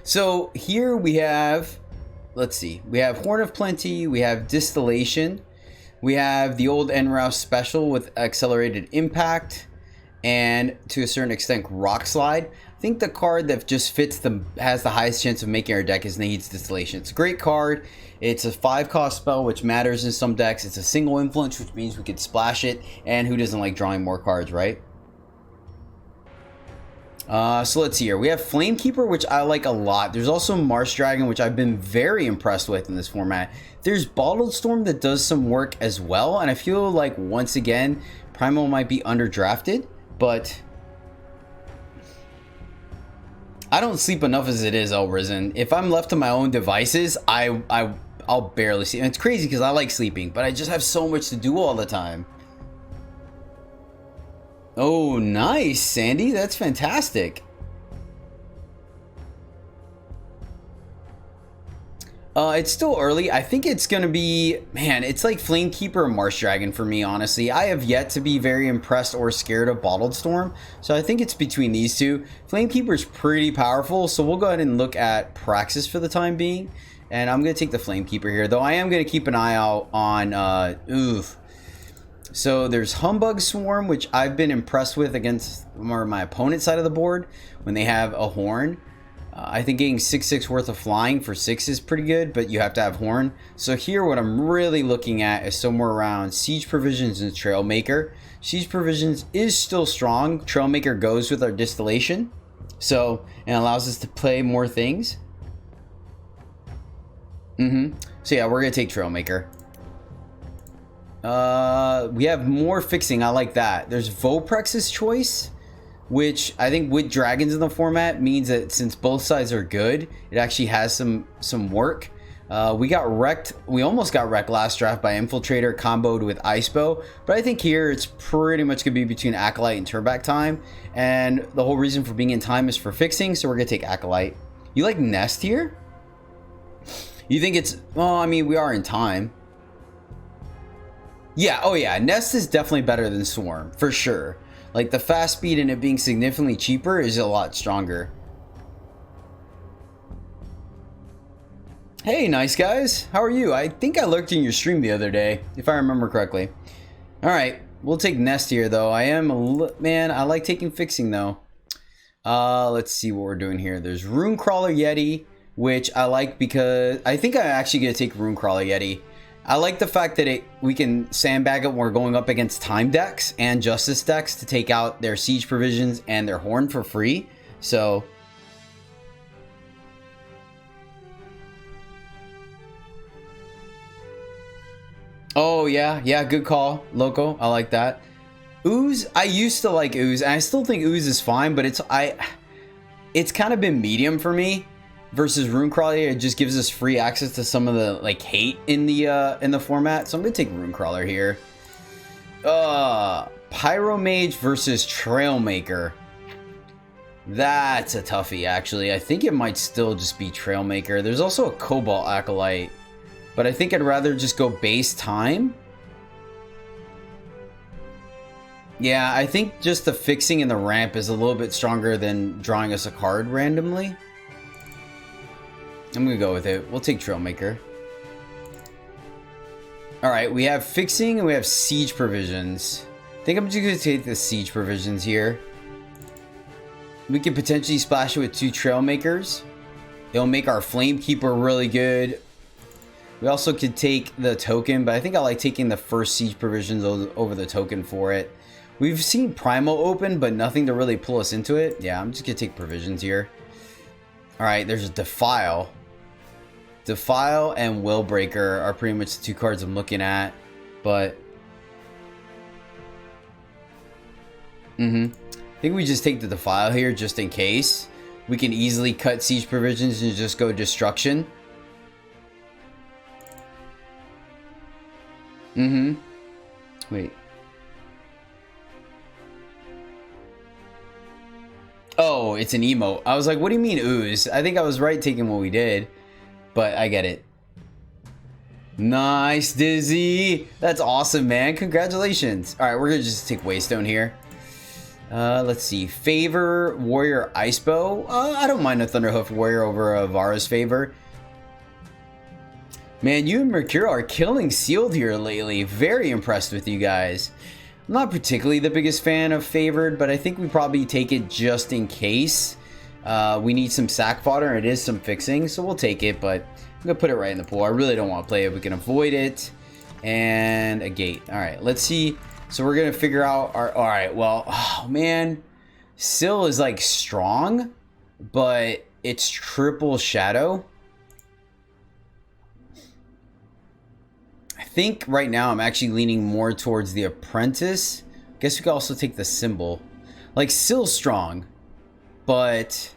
So here we have, let's see, we have Horn of Plenty, we have Distillation, we have the old Enrouse special with Accelerated Impact, and to a certain extent Rock Slide. I think the card that just fits has the highest chance of making our deck is Nahid's Distillation. It's a great card. It's a 5-cost spell, which matters in some decks. It's a single influence, which means we could splash it, and who doesn't like drawing more cards, right? So let's see here. We have Flamekeeper, which I like a lot. There's also Marsh Dragon, which I've been very impressed with in this format. There's Bottled Storm that does some work as well, and I feel like once again Primal might be underdrafted, but I don't sleep enough as it is, Elrisen. If I'm left to my own devices, I'll barely sleep. And it's crazy because I like sleeping, but I just have so much to do all the time. Oh, nice, Sandy. That's fantastic. It's still early. I think it's going to be, man, it's like Flamekeeper or Marsh Dragon for me, honestly. I have yet to be very impressed or scared of Bottled Storm, so I think it's between these two. Flamekeeper is pretty powerful, so we'll go ahead and look at Praxis for the time being. And I'm going to take the Flamekeeper here, though I am going to keep an eye out on, So there's Humbug Swarm, which I've been impressed with against my opponent's side of the board when they have a Horn. I think getting 6/6 worth of flying for 6 is pretty good, but you have to have Horn. So here what I'm really looking at is somewhere around Siege Provisions and Trailmaker. Siege Provisions is still strong. Trailmaker goes with our Distillation, so it allows us to play more things. So yeah, we're going to take Trailmaker. We have more fixing. I like that. There's Voprex's Choice, which I think with dragons in the format means that since both sides are good, it actually has some work. We got wrecked. We almost got wrecked last draft by Infiltrator comboed with Icebow, but I think here it's pretty much gonna be between Acolyte and Turnback Time, and the whole reason for being in time is for fixing, so we're gonna take Acolyte. You like Nest here? You think it's, well, I mean, we are in time. Yeah, oh yeah, Nest is definitely better than Swarm, for sure. Like, the fast speed and it being significantly cheaper is a lot stronger. Hey, nice guys. How are you? I think I lurked in your stream the other day, if I remember correctly. Alright, we'll take Nest here, though. Man, I like taking fixing, though. Let's see what we're doing here. There's Runecrawler Yeti, which I like because I think I'm actually going to take Runecrawler Yeti. I like the fact that we can sandbag it when we're going up against time decks and justice decks to take out their siege provisions and their horn for free. So oh yeah, good call, Loco. I like that. Ooze, I used to like Ooze, and I still think Ooze is fine, but it's kind of been medium for me. Versus Runecrawler, it just gives us free access to some of the like hate in the format. So I'm gonna take Runecrawler here. Pyromage versus Trailmaker. That's a toughie, actually. I think it might still just be Trailmaker. There's also a Cobalt Acolyte, but I think I'd rather just go base time. Yeah, I think just the fixing and the ramp is a little bit stronger than drawing us a card randomly. I'm gonna go with it. We'll take Trailmaker. Alright, we have fixing and we have siege provisions. I think I'm just gonna take the siege provisions here. We could potentially splash it with 2 Trailmakers. It'll make our Flamekeeper really good. We also could take the token, but I think I like taking the first siege provisions over the token for it. We've seen Primal open, but nothing to really pull us into it. Yeah, I'm just gonna take provisions here. Alright, there's a Defile. Defile and Willbreaker are pretty much the 2 cards I'm looking at, but I think we just take the Defile here just in case. We can easily cut siege provisions and just go destruction. Wait. Oh, it's an emote. I was like, what do you mean ooze? I think I was right taking what we did, but I get it. Nice, Dizzy. That's awesome, man. Congratulations. All right, we're gonna just take Waystone here. Let's see. Favor, Warrior, Icebow. I don't mind a Thunderhoof Warrior over a Vara's Favor. Man, you and Mercure are killing sealed here lately. Very impressed with you guys. I'm not particularly the biggest fan of Favored, but I think we probably take it just in case. We need some sack fodder. It is some fixing, so we'll take it, but I'm going to put it right in the pool. I really don't want to play it. We can avoid it. And a gate. All right, let's see. So we're going to figure out our... All right, well, oh, man. Syl is, like, strong, but it's triple shadow. I think right now I'm actually leaning more towards the apprentice. Guess we could also take the symbol. Like, Syl's strong, but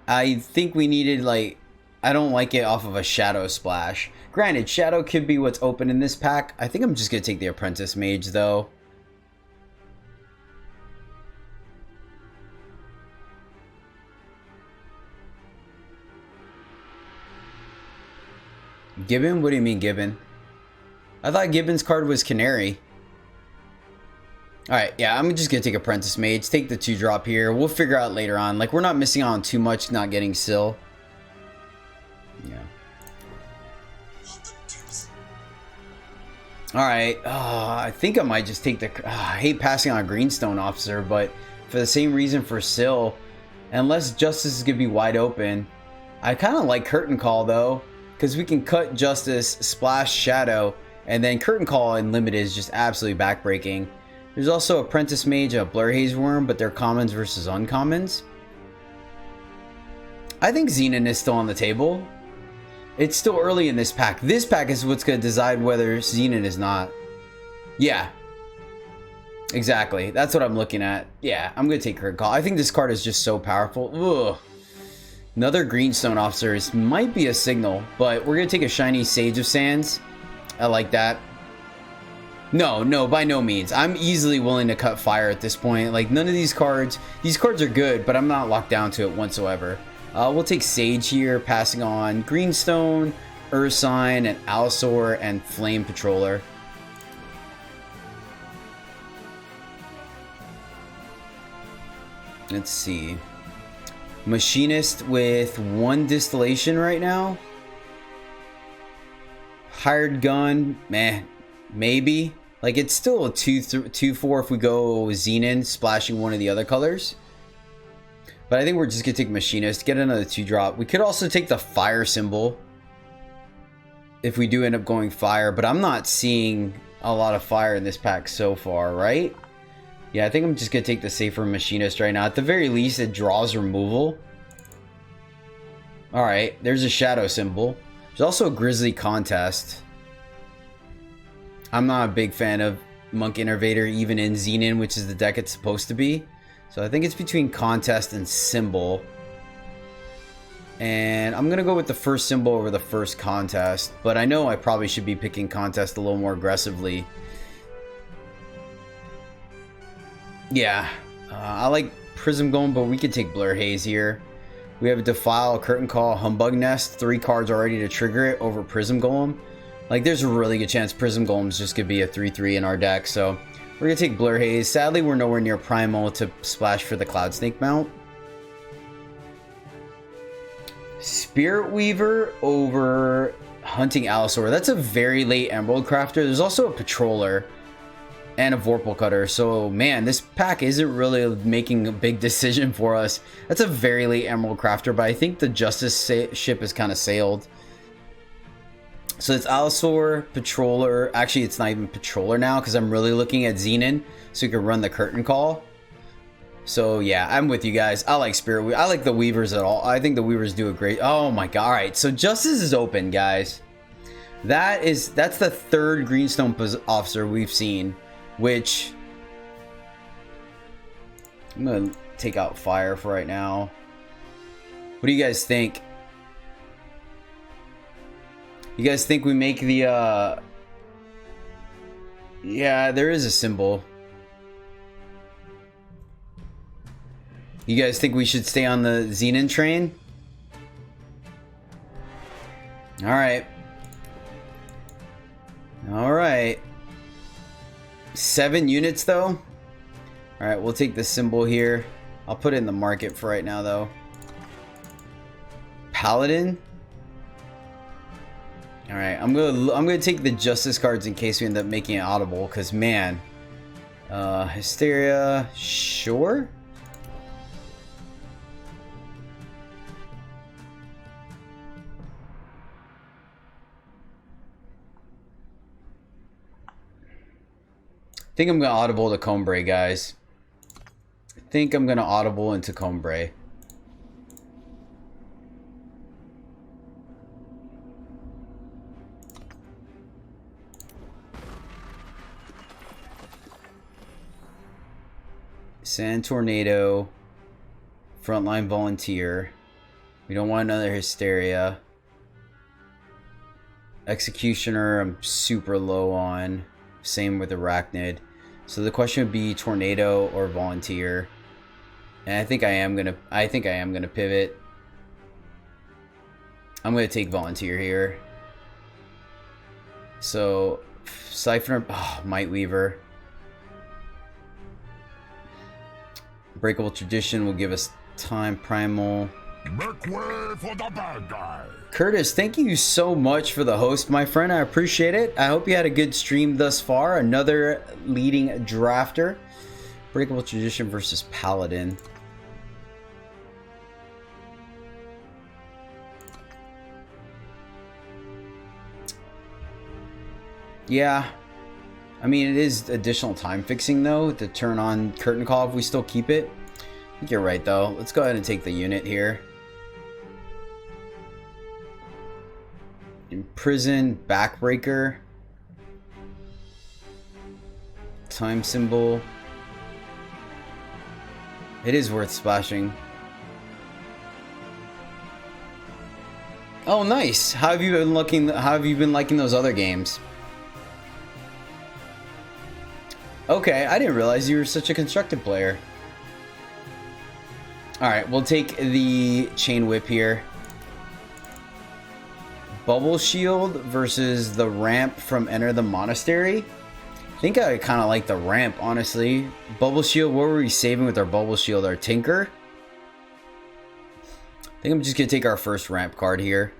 I think we needed, like, I don't like it off of a shadow splash. Granted, shadow could be what's open in this pack. I think I'm just gonna take the apprentice mage though. Gibbon? What do you mean Gibbon? I thought Gibbon's card was Canary. Alright, yeah, I'm just gonna take Apprentice Mage. Take the 2-drop here. We'll figure out later on. Like, we're not missing out on too much not getting Syl. Yeah. Alright, I think I might just take the... I hate passing on a Greenstone Officer, but for the same reason for Syl, unless Justice is gonna be wide open, I kind of like Curtain Call, though, because we can cut Justice, splash Shadow, and then Curtain Call in Limited is just absolutely backbreaking. There's also Apprentice Mage, a Blur Haze Worm, but they're commons versus uncommons. I think Xenon is still on the table. It's still early in this pack. This pack is what's going to decide whether Xenon is not. Yeah. Exactly. That's what I'm looking at. Yeah, I'm going to take Curtain Call. I think this card is just so powerful. Ugh. Another Greenstone Officer might be a signal, but we're going to take a shiny Sage of Sands. I like that. No, by no means. I'm easily willing to cut fire at this point. Like, none of these cards are good, but I'm not locked down to it whatsoever. We'll take Sage here, passing on Greenstone, Ursine, and Allosaur, and Flame Patroller. Let's see. Machinist with 1 distillation right now. Hired gun, meh, maybe. Like, it's still a 2-4 if we go Xenon, splashing one of the other colors. But I think we're just going to take Machinist, get another 2-drop. We could also take the fire symbol if we do end up going fire. But I'm not seeing a lot of fire in this pack so far, right? Yeah, I think I'm just going to take the safer Machinist right now. At the very least, it draws removal. Alright, there's a shadow symbol. There's also a Grizzly Contest. I'm not a big fan of Monk Innervator, even in Xenon, which is the deck it's supposed to be. So I think it's between Contest and Symbol. And I'm going to go with the first Symbol over the first Contest. But I know I probably should be picking Contest a little more aggressively. Yeah, I like Prism Golem, but we could take Blur Haze here. We have Defile, Curtain Call, Humbug Nest. 3 cards already to trigger it over Prism Golem. Like, there's a really good chance Prism Golem's just going to be a 3-3 in our deck. So, we're going to take Blur Haze. Sadly, we're nowhere near Primal to splash for the Cloud Snake mount. Spirit Weaver over Hunting Allosaur. That's a very late Emerald Crafter. There's also a Patroller and a Vorpal Cutter. So, man, this pack isn't really making a big decision for us. That's a very late Emerald Crafter, but I think the Justice ship is kind of sailed. So it's Allosaur, Patroller. Actually, it's not even Patroller now because I'm really looking at Xenon, so you can run the Curtain Call. So, yeah, I'm with you guys. I like Spirit Weaver. I like the Weavers at all. I think the Weavers do a great... Oh, my God. All right, so Justice is open, guys. That's the 3rd Greenstone Officer we've seen, which... I'm going to take out Fire for right now. What do you guys think? You guys think we make the, Yeah, there is a symbol. You guys think we should stay on the Xenon train? Alright. Alright. 7 units, though? Alright, we'll take the symbol here. I'll put it in the market for right now, though. Paladin. Alright, I'm gonna take the Justice cards in case we end up making it audible, because man. Hysteria, sure. I think I'm gonna audible to combrei, guys. I think I'm gonna audible into combrei. Sand Tornado. Frontline Volunteer. We don't want another Hysteria. Executioner, I'm super low on. Same with Arachnid. So the question would be Tornado or Volunteer. And I think I am gonna pivot. I'm gonna take Volunteer here. So Siphoner, Might Weaver. Breakable Tradition will give us time. Primal. Make way for the bad guy. Curtis, thank you so much for the host, my friend. I appreciate it. I hope you had a good stream thus far. Another leading drafter. Breakable Tradition versus Paladin. Yeah. I mean, it is additional time fixing, though, to turn on Curtain Call if we still keep it. I think you're right, though. Let's go ahead and take the unit here. Imprison, Backbreaker. Time Symbol. It is worth splashing. Oh, nice. How have you been liking those other games? Okay, I didn't realize you were such a constructive player. Alright, we'll take the Chain Whip here. Bubble Shield versus the ramp from Enter the Monastery. I think I kind of like the ramp, honestly. Bubble Shield, what were we saving with our Bubble Shield? Our Tinker? I think I'm just going to take our first ramp card here.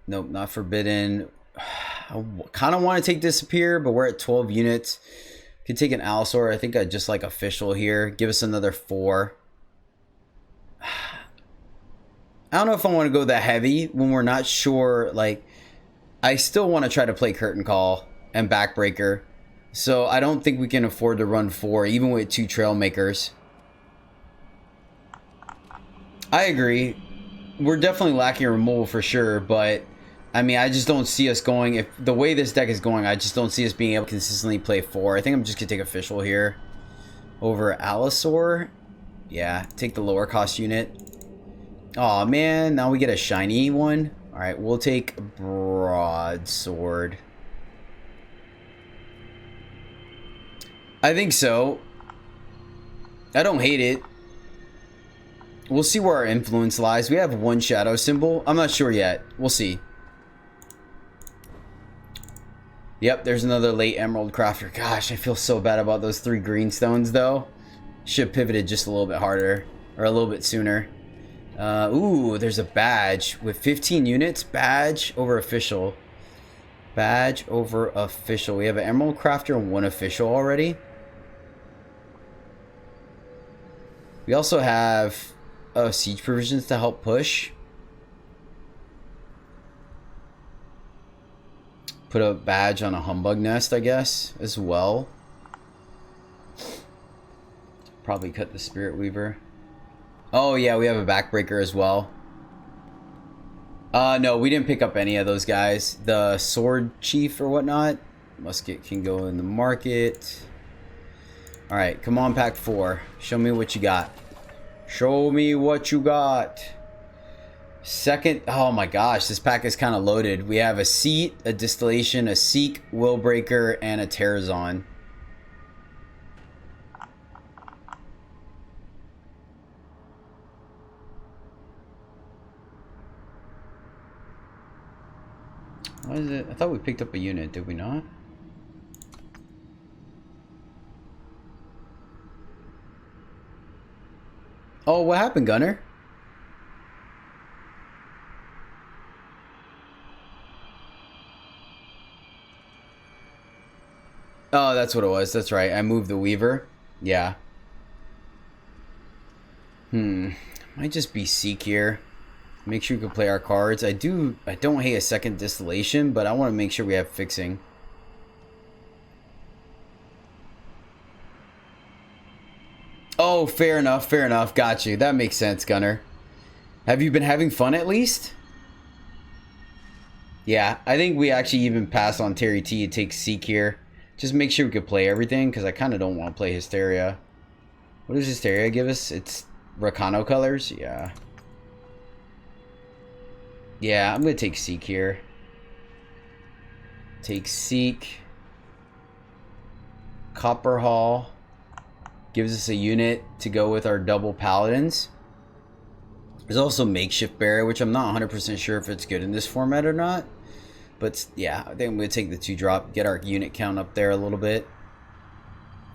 Nope, not forbidden. I kind of want to take Disappear, but we're at 12 units. Could take an Allosaur. I think I just like Official here. Give us another 4. I don't know if I want to go that heavy when we're not sure. Like, I still want to try to play Curtain Call and Backbreaker. So I don't think we can afford to run 4, even with 2 Trailmakers. I agree. We're definitely lacking removal for sure, but I mean, I just don't see us going, if the way this deck is going, I just don't see us being able to consistently play 4. I think I'm just going to take Official here over Allosaur. Yeah, take the lower cost unit. Aw, man, now we get a shiny one. Alright, we'll take Broadsword. I think so. I don't hate it. We'll see where our influence lies. We have 1 shadow symbol. I'm not sure yet. We'll see. Yep, there's another late Emerald Crafter. Gosh, I feel so bad about those 3 green stones, though. Should have pivoted just a little bit harder. Or a little bit sooner. Ooh, there's a badge. With 15 units, badge over Official. Badge over Official. We have an Emerald Crafter and 1 Official already. We also have Siege Provisions to help push. Put a badge on a Humbug Nest, I guess, as well. Probably cut the Spirit Weaver. Oh, yeah, we have a Backbreaker as well. No, we didn't pick up any of those guys. The Sword Chief or whatnot. Musket can go in the market. Alright, come on, pack 4. Show me what you got. Show me what you got. Second, oh my gosh, this pack is kind of loaded. We have a Seat, a Distillation, a Seek, Willbreaker, and a Terrazon. Why is it? I thought we picked up a unit, did we not? Oh, what happened, Gunner? Oh, that's what it was. That's right. I moved the Weaver. Yeah. Might just be Seek here. Make sure we can play our cards. I don't hate a second distillation, but I want to make sure we have fixing. Oh, fair enough, fair enough. Got you. That makes sense, Gunner. Have you been having fun at least? Yeah, I think we actually even pass on Terry T and take Seek here. Just make sure we could play everything, because I kind of don't want to play Hysteria. What does Hysteria give us? It's Rakano colors? Yeah. Yeah, I'm going to take Seek here. Take Seek. Copper Hall. Gives us a unit to go with our double Paladins. There's also Makeshift Barrier, which I'm not 100% sure if it's good in this format or not. But yeah, I think I'm going to take the 2-drop, get our unit count up there a little bit.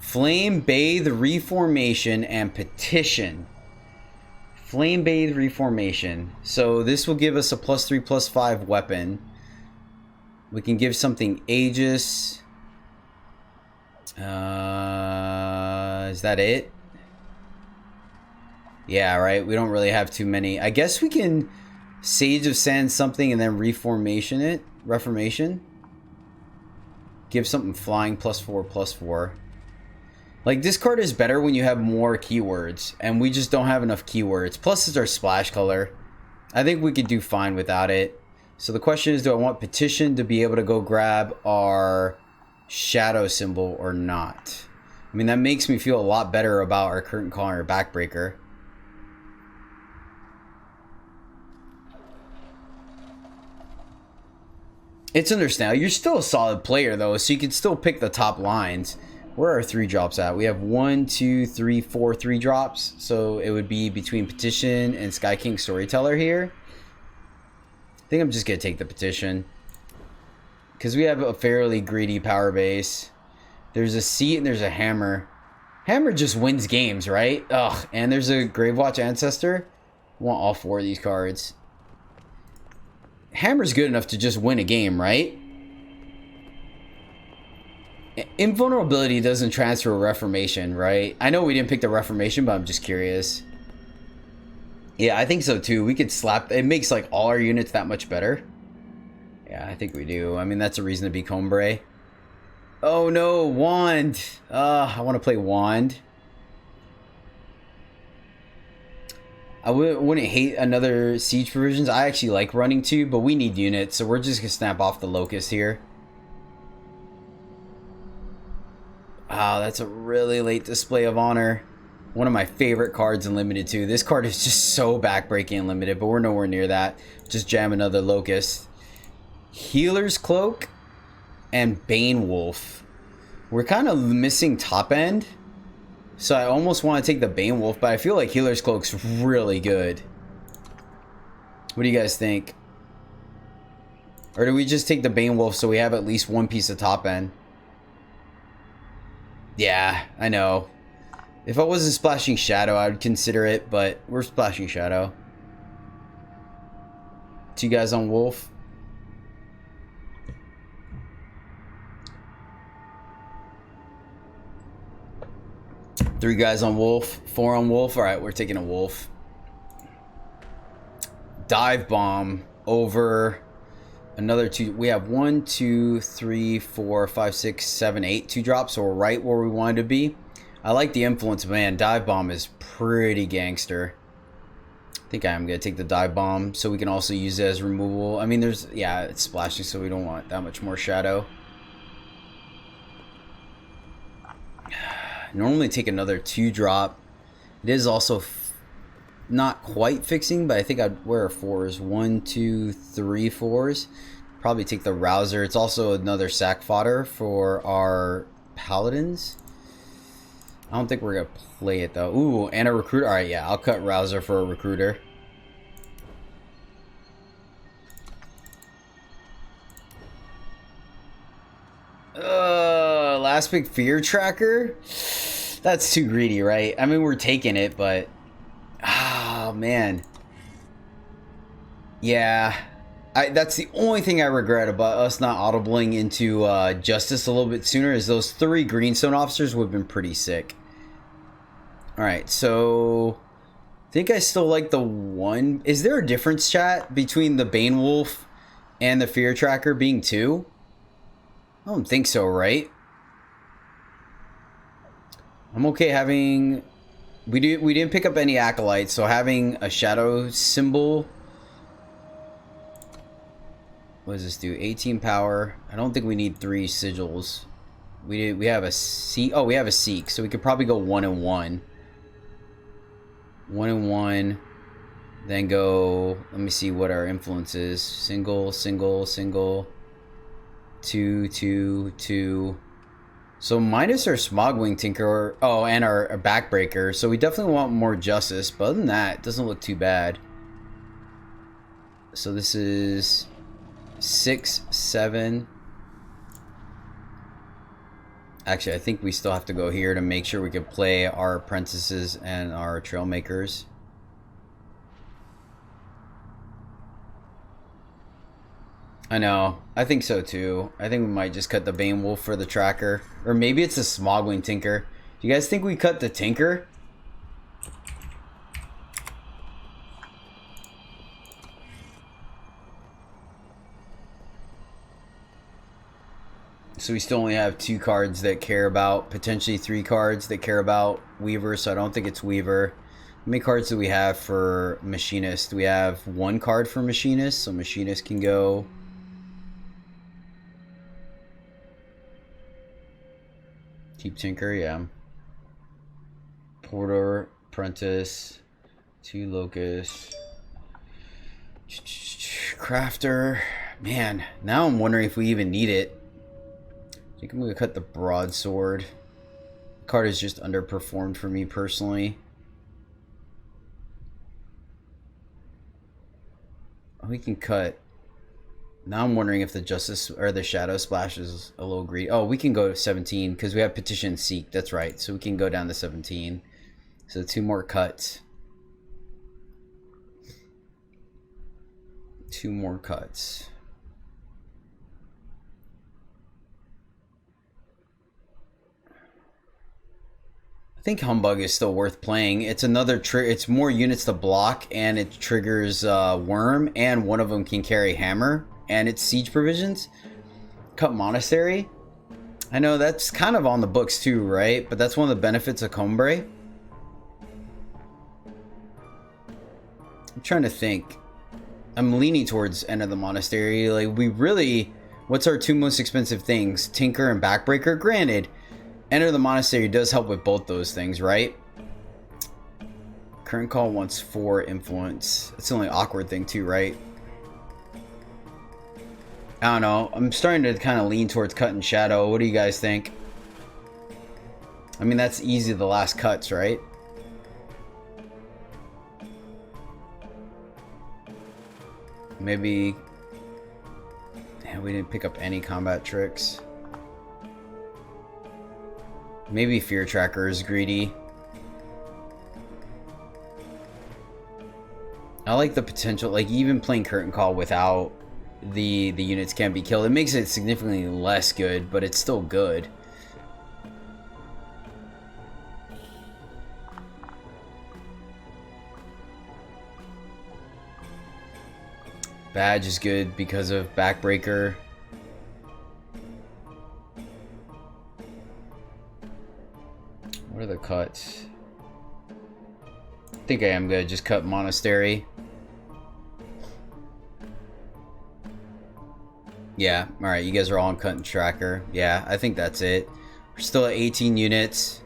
Flame Bathe Reformation and Petition. Flame Bathe Reformation. So this will give us a +3/+5 weapon. We can give something Aegis. Is that it? Yeah, right. We don't really have too many. I guess we can Sage of Sand something and then Reformation. Give something flying +4/+4. Like, this card is better when you have more keywords, and we just don't have enough keywords. Plus, it's our splash color. I think we could do fine without it. So the question is, do I want Petition to be able to go grab our shadow symbol or not? I mean, that makes me feel a lot better about our Curtain Call and our Backbreaker. It's understandable. You're still a solid player, though, so you can still pick the top lines. Where are our 3-drops at? We have 1, 2, 3, 4 3-drops. So it would be between Petition and Sky King Storyteller here. I think I'm just going to take the Petition. Because we have a fairly greedy power base. There's a Seat and there's a Hammer. Hammer just wins games, right? Ugh. And there's a Gravewatch Ancestor. I want all 4 of these cards. Hammer's good enough to just win a game, right? Invulnerability doesn't transfer Reformation, right? I know we didn't pick the Reformation, but I'm just curious. Yeah, I think so too. We could slap... It makes like all our units that much better. Yeah, I think we do. I mean, that's a reason to be combrei. Oh no, Wand. I want to play Wand. I wouldn't hate another Siege Provisions. I actually like running 2, but we need units, so we're just going to snap off the Locust here. Wow, that's a really late display of honor. One of my favorite cards in Limited 2. This card is just so backbreaking in Limited, but we're nowhere near that. Just jam another Locust. Healer's Cloak and Bane Wolf. We're kind of missing top end. So I almost want to take the Bane Wolf, but I feel like Healer's Cloak's really good. What do you guys think? Or do we just take the Bane Wolf so we have at least one piece of top end? Yeah, I know. If I wasn't splashing Shadow, I would consider it, but we're splashing Shadow. 2 guys on Wolf. Three guys on Wolf. 4 on Wolf. Alright, we're taking a Wolf. Dive Bomb over another 2. We have 1, 2, 3, 4, 5, 6, 7, 8 2-drops, so we're right where we wanted to be. I like the influence, man. Dive Bomb is pretty gangster. I think I am going to take the Dive Bomb so we can also use it as removal. I mean, there's... Yeah, it's splashing, so we don't want that much more Shadow. Normally take another 2-drop. It is also not quite fixing, but I think I'd wear 4s. 1, 2, 3 4s. Probably take the Rouser. It's also another sack fodder for our Paladins. I don't think we're going to play it though. Ooh, and a Recruiter. Alright, yeah, I'll cut Rouser for a Recruiter. aspect fear tracker? That's too greedy, right? I mean, we're taking it, but... Oh, man. Yeah. That's the only thing I regret about us not audibling into Justice a little bit sooner, is those 3 Greenstone officers would have been pretty sick. Alright, so... I think I still like the one... Is there a difference, chat, between the Bane Wolf and the Fear Tracker being 2? I don't think so, right? I'm okay having... We didn't pick up any acolytes, so having a shadow symbol... What does this do? 18 power. I don't think we need 3 sigils. We have a seek. Oh, we have a seek, so we could probably go 1 and 1. 1 and 1. Then go... Let me see what our influence is. Single, single, single. 2, 2, 2. So minus our Smogwing Tinker. Oh, and our Backbreaker. So we definitely want more Justice. But other than that, it doesn't look too bad. So this is... 6, 7. Actually, I think we still have to go here to make sure we can play our apprentices and our trailmakers. I know. I think so too. I think we might just cut the Bane Wolf for the tracker. Or maybe it's a Smogwing Tinker. Do you guys think we cut the Tinker? So we still only have 2 cards that care about, potentially 3 cards that care about Weaver, so I don't think it's Weaver. How many cards do we have for Machinist? We have 1 card for Machinist, so Machinist can go. Keep Tinker, yeah. Porter, Apprentice, 2 Locust. Crafter. Man, now I'm wondering if we even need it. I think I'm going to cut the Broadsword. The card is just underperformed for me personally. We can cut. Now I'm wondering if the Justice or the Shadow Splash is a little greedy. Oh, we can go to 17 because we have Petition and Seek. That's right. So we can go down to 17. So 2 more cuts. 2 more cuts. I think Humbug is still worth playing. It's another it's more units to block, and it triggers Worm, and one of them can carry Hammer, and it's siege provisions. Cut Monastery. I know that's kind of on the books too, right? But that's one of the benefits of combrei. I'm trying to think. I'm leaning towards End of the Monastery. Like, we really... What's our 2 most expensive things? Tinker and Backbreaker? Granted, Enter the Monastery does help with both those things, right? Current Call wants 4 influence. That's the only awkward thing too, right? I don't know. I'm starting to kind of lean towards Cut and Shadow. What do you guys think? I mean, that's easy, the last cuts, right? Maybe... Yeah, we didn't pick up any combat tricks. Maybe Fear Tracker is greedy. I like the potential, like even playing Curtain Call without the units can't be killed. It makes it significantly less good, but it's still good. Badge is good because of Backbreaker. What are the cuts? I think I am gonna just cut Monastery. Yeah, alright, you guys are all on Cut and Tracker. Yeah, I think that's it. We're still at 18 units.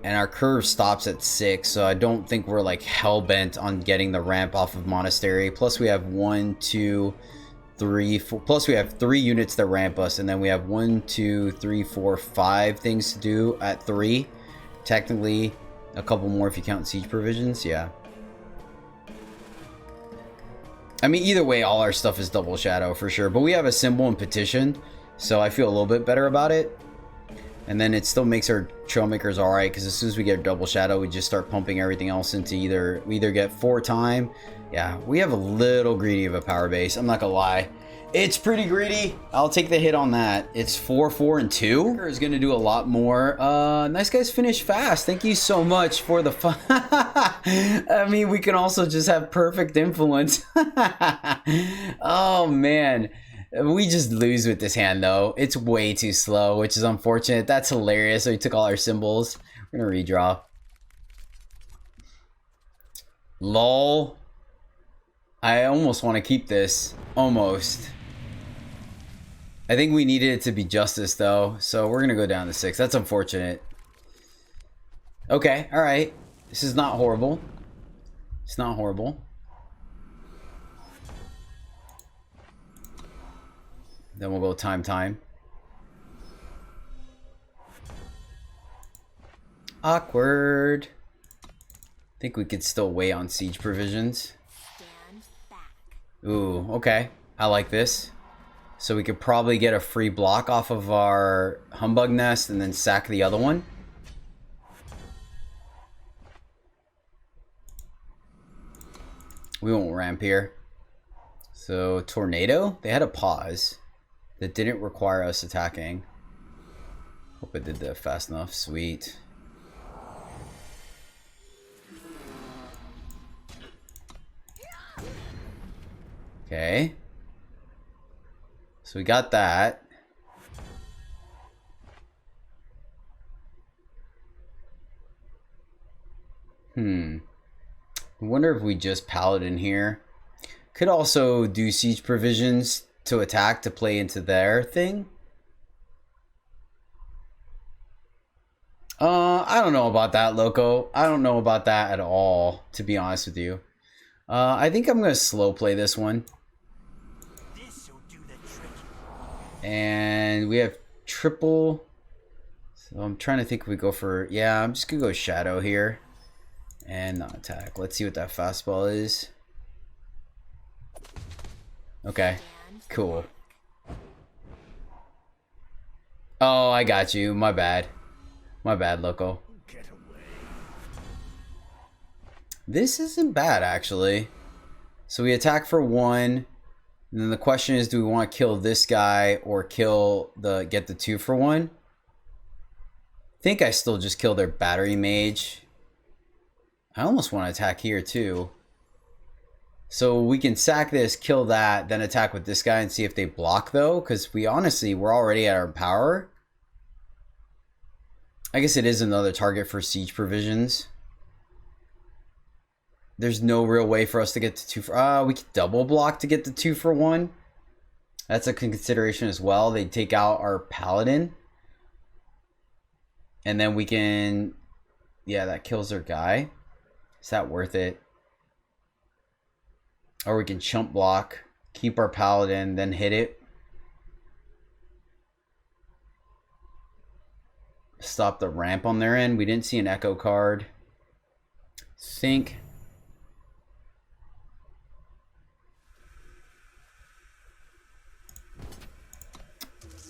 And our curve stops at 6, so I don't think we're like hell-bent on getting the ramp off of Monastery. Plus we have 1, 2, 3, 4. Plus we have 3 units that ramp us, and then we have 1, 2, 3, 4, 5 things to do at 3. Technically, a couple more if you count siege provisions, yeah. I mean, either way, all our stuff is double shadow for sure. But we have a symbol and petition, so I feel a little bit better about it. And then it still makes our Trailmakers alright, because as soon as we get double shadow, we just start pumping everything else into we either get 4 time. Yeah, we have a little greedy of a power base, I'm not gonna lie. It's pretty greedy. I'll take the hit on that. It's 4, 4, and 2. Is gonna do a lot more. Nice guys finish fast. Thank you so much for the fun. I mean, we can also just have perfect influence. Oh man. We just lose with this hand though. It's way too slow, which is unfortunate. That's hilarious. So we took all our symbols. We're gonna redraw. Lol. I almost want to keep this. Almost. I think we needed it to be justice though, so we're gonna go down to 6. That's unfortunate. Okay, alright. This is not horrible. It's not horrible. Then we'll go time. Awkward. I think we could still wait on siege provisions. Ooh, okay. I like this. So we could probably get a free block off of our Humbug Nest and then sack the other one. We won't ramp here. So Tornado, they had a pause that didn't require us attacking. Hope I did that fast enough. Sweet. Okay. So we got that. I wonder if we just Paladin here. Could also do siege provisions to attack to play into their thing. I don't know about that, Loco. I don't know about that at all, to be honest with you. I think I'm gonna slow play this one. And we have triple. So I'm trying to think if we go for, yeah, I'm just gonna go shadow here and not attack. Let's see what that fastball is. Okay, cool. Oh, I got you. My bad. My bad, Loco. This isn't bad, actually. So we attack for 1. And then the question is, do we want to kill this guy or get the 2 for 1? I think I still just kill their battery mage. I almost want to attack here too. So we can sack this, kill that, then attack with this guy and see if they block though. Because we're already at our power. I guess it is another target for siege provisions. There's no real way for us to get to 2 for... we could double block to get the 2 for 1. That's a consideration as well. They take out our Paladin. And then we can... Yeah, that kills their guy. Is that worth it? Or we can chump block, keep our Paladin, then hit it. Stop the ramp on their end. We didn't see an echo card. Think...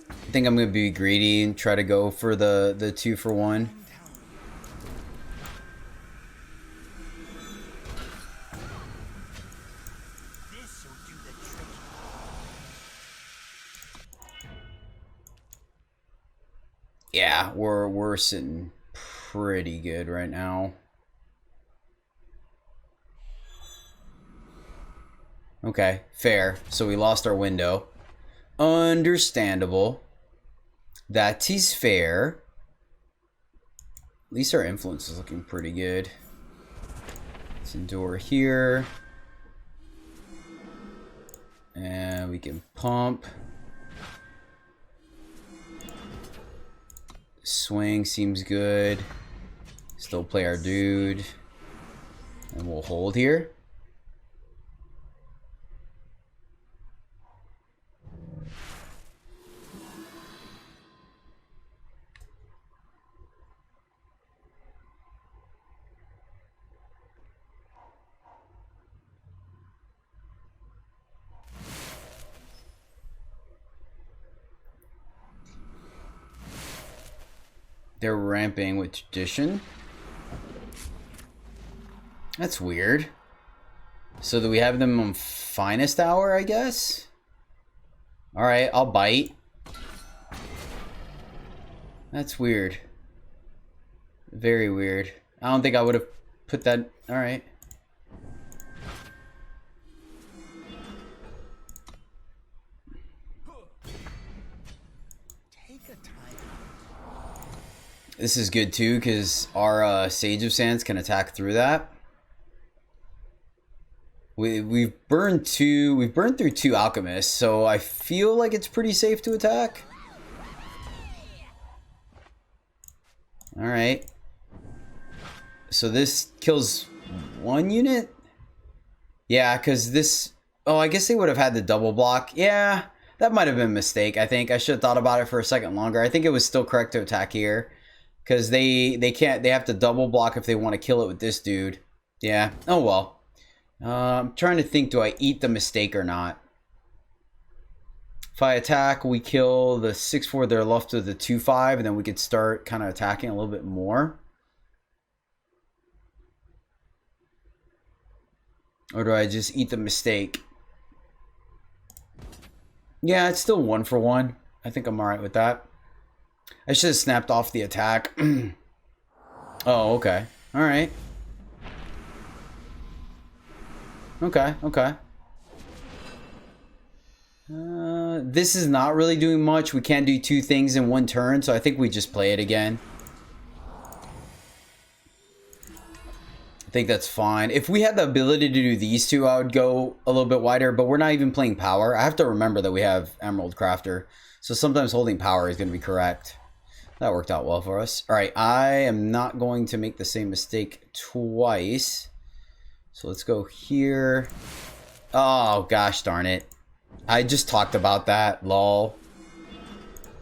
I think I'm gonna be greedy and try to go for the 2 for 1. Yeah, we're sitting pretty good right now. Okay, fair. So we lost our window. Understandable. That is fair. At least our influence is looking pretty good. Let's endure here. And we can pump. Swing seems good. Still play our dude. And we'll hold here. They're ramping with tradition. That's weird. So do we have them on finest hour, I guess? Alright, I'll bite. That's weird. Very weird. I don't think I would have put that... Alright. This is good too, because our Sage of Sands can attack through that. We've burned through 2 alchemists, so I feel like it's pretty safe to attack. Alright. So this kills 1 unit? Yeah, because this... Oh, I guess they would have had the double block. Yeah, that might have been a mistake, I think. I should have thought about it for a second longer. I think it was still correct to attack here. Because they have to double block if they want to kill it with this dude. Yeah, oh well. I'm trying to think, do I eat the mistake or not? If I attack, we kill the 6/4 they're left with the 2/5, and then we could start kind of attacking a little bit more. Or do I just eat the mistake? Yeah, it's still 1 for 1. I think I'm alright with that. I should have snapped off the attack. Oh, okay. Alright. Okay, okay. This is not really doing much. We can't do 2 things in 1 turn, so I think we just play it again. I think that's fine. If we had the ability to do these 2, I would go a little bit wider, but we're not even playing power. I have to remember that we have Emerald Crafter, so sometimes holding power is going to be correct. That worked out well for us. Alright, I am not going to make the same mistake twice. So let's go here. Oh, gosh darn it. I just talked about that. Lol.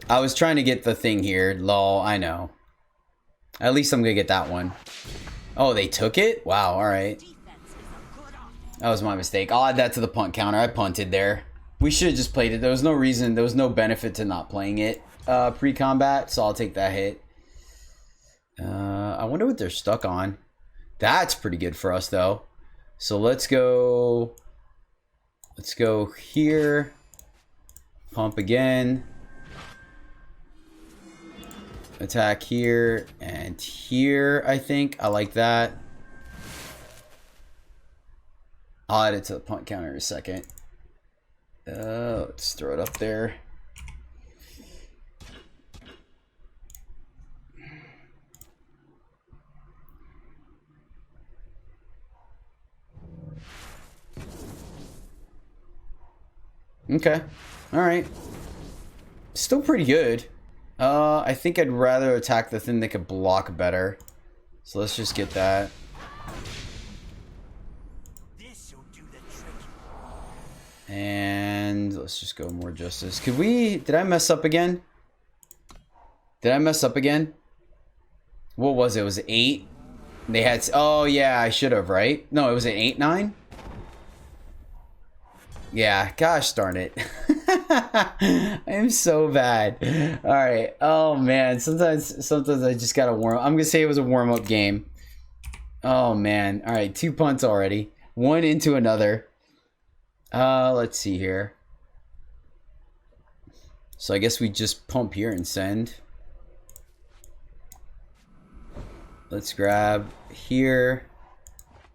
I was trying to get the thing here. Lol, I know. At least I'm going to get that one. Oh, they took it? Wow, alright. That was my mistake. I'll add that to the punt counter. I punted there. We should have just played it. There was no reason. There was no benefit to not playing it pre-combat, so I'll take that hit. I wonder what they're stuck on. That's pretty good for us, though. So let's go here. Pump again. Attack here and here, I think. I like that. I'll add it to the punt counter in a second. Let's throw it up there. Okay. Alright. Still pretty good. I think I'd rather attack the thing that could block better. So let's just get that. And let's just go more justice. Could we... Did I mess up again? Did I mess up again? What was it? Was it 8? They had... Oh, yeah, I should have, right? No, it was an 8, 9? Yeah, gosh darn it. I am so bad. Alright. Oh, man. Sometimes I just gotta warm up. I'm gonna say it was a warm-up game. Oh, man. Alright, 2 punts already. 1 into another. Let's see here. So I guess we just pump here and send. Let's grab here.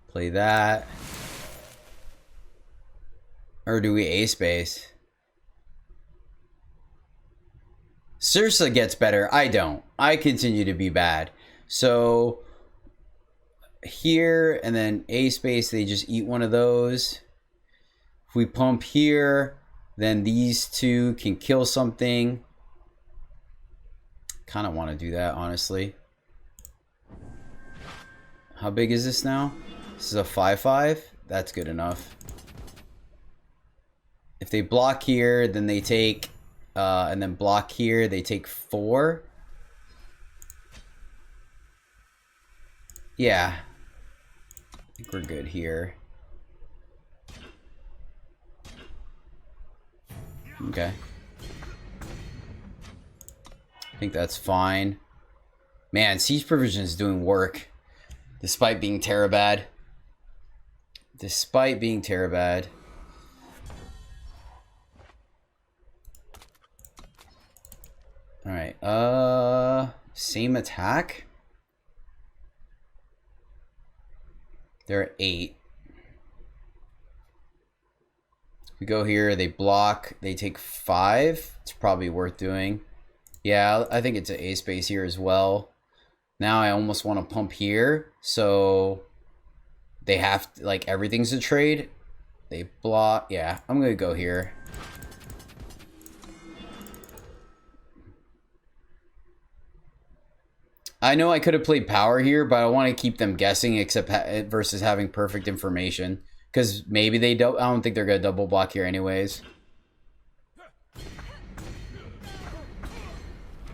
Play that. Or do we A-space? Sursa gets better. I don't. I continue to be bad. So here and then A-space, they just eat one of those. If we pump here, then these 2 can kill something. Kind of want to do that, honestly. How big is this now? This is a 5/5. That's good enough. If they block here, then they take, and then block here, they take 4. Yeah. I think we're good here. Okay. I think that's fine. Man, Siege Provision is doing work. Despite being Terabad. Despite being Terabad. Alright, same attack. They're at 8. We go here, they block, they take 5. It's probably worth doing. Yeah, I think it's an A space here as well. Now I almost want to pump here, so they have to, like, everything's a trade. They block. Yeah, I'm gonna go here. I know I could have played power here, but I want to keep them guessing, except versus having perfect information, because maybe they don't. I don't think they're gonna double block here anyways.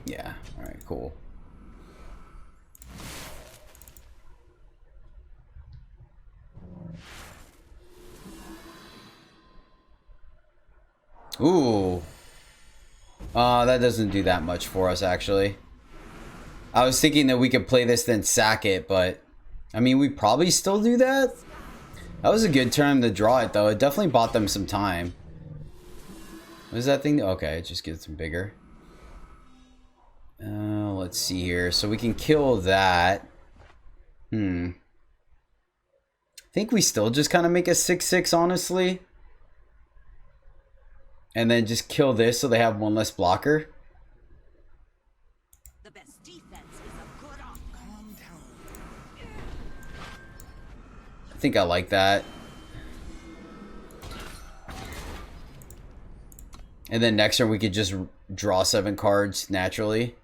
Yeah. All right. Cool. Ooh. That doesn't do that much for us, actually. I was thinking that we could play this, then sack it, but... I mean, we probably still do that. That was a good turn to draw it, though. It definitely bought them some time. What is that thing? Okay, it just gets them bigger. Let's see here. So we can kill that. I think we still just kind of make a 6/6, honestly. And then just kill this so they have one less blocker. The best defense is a good off. Calm down. I think I like that. And then next turn we could just draw 7 cards naturally.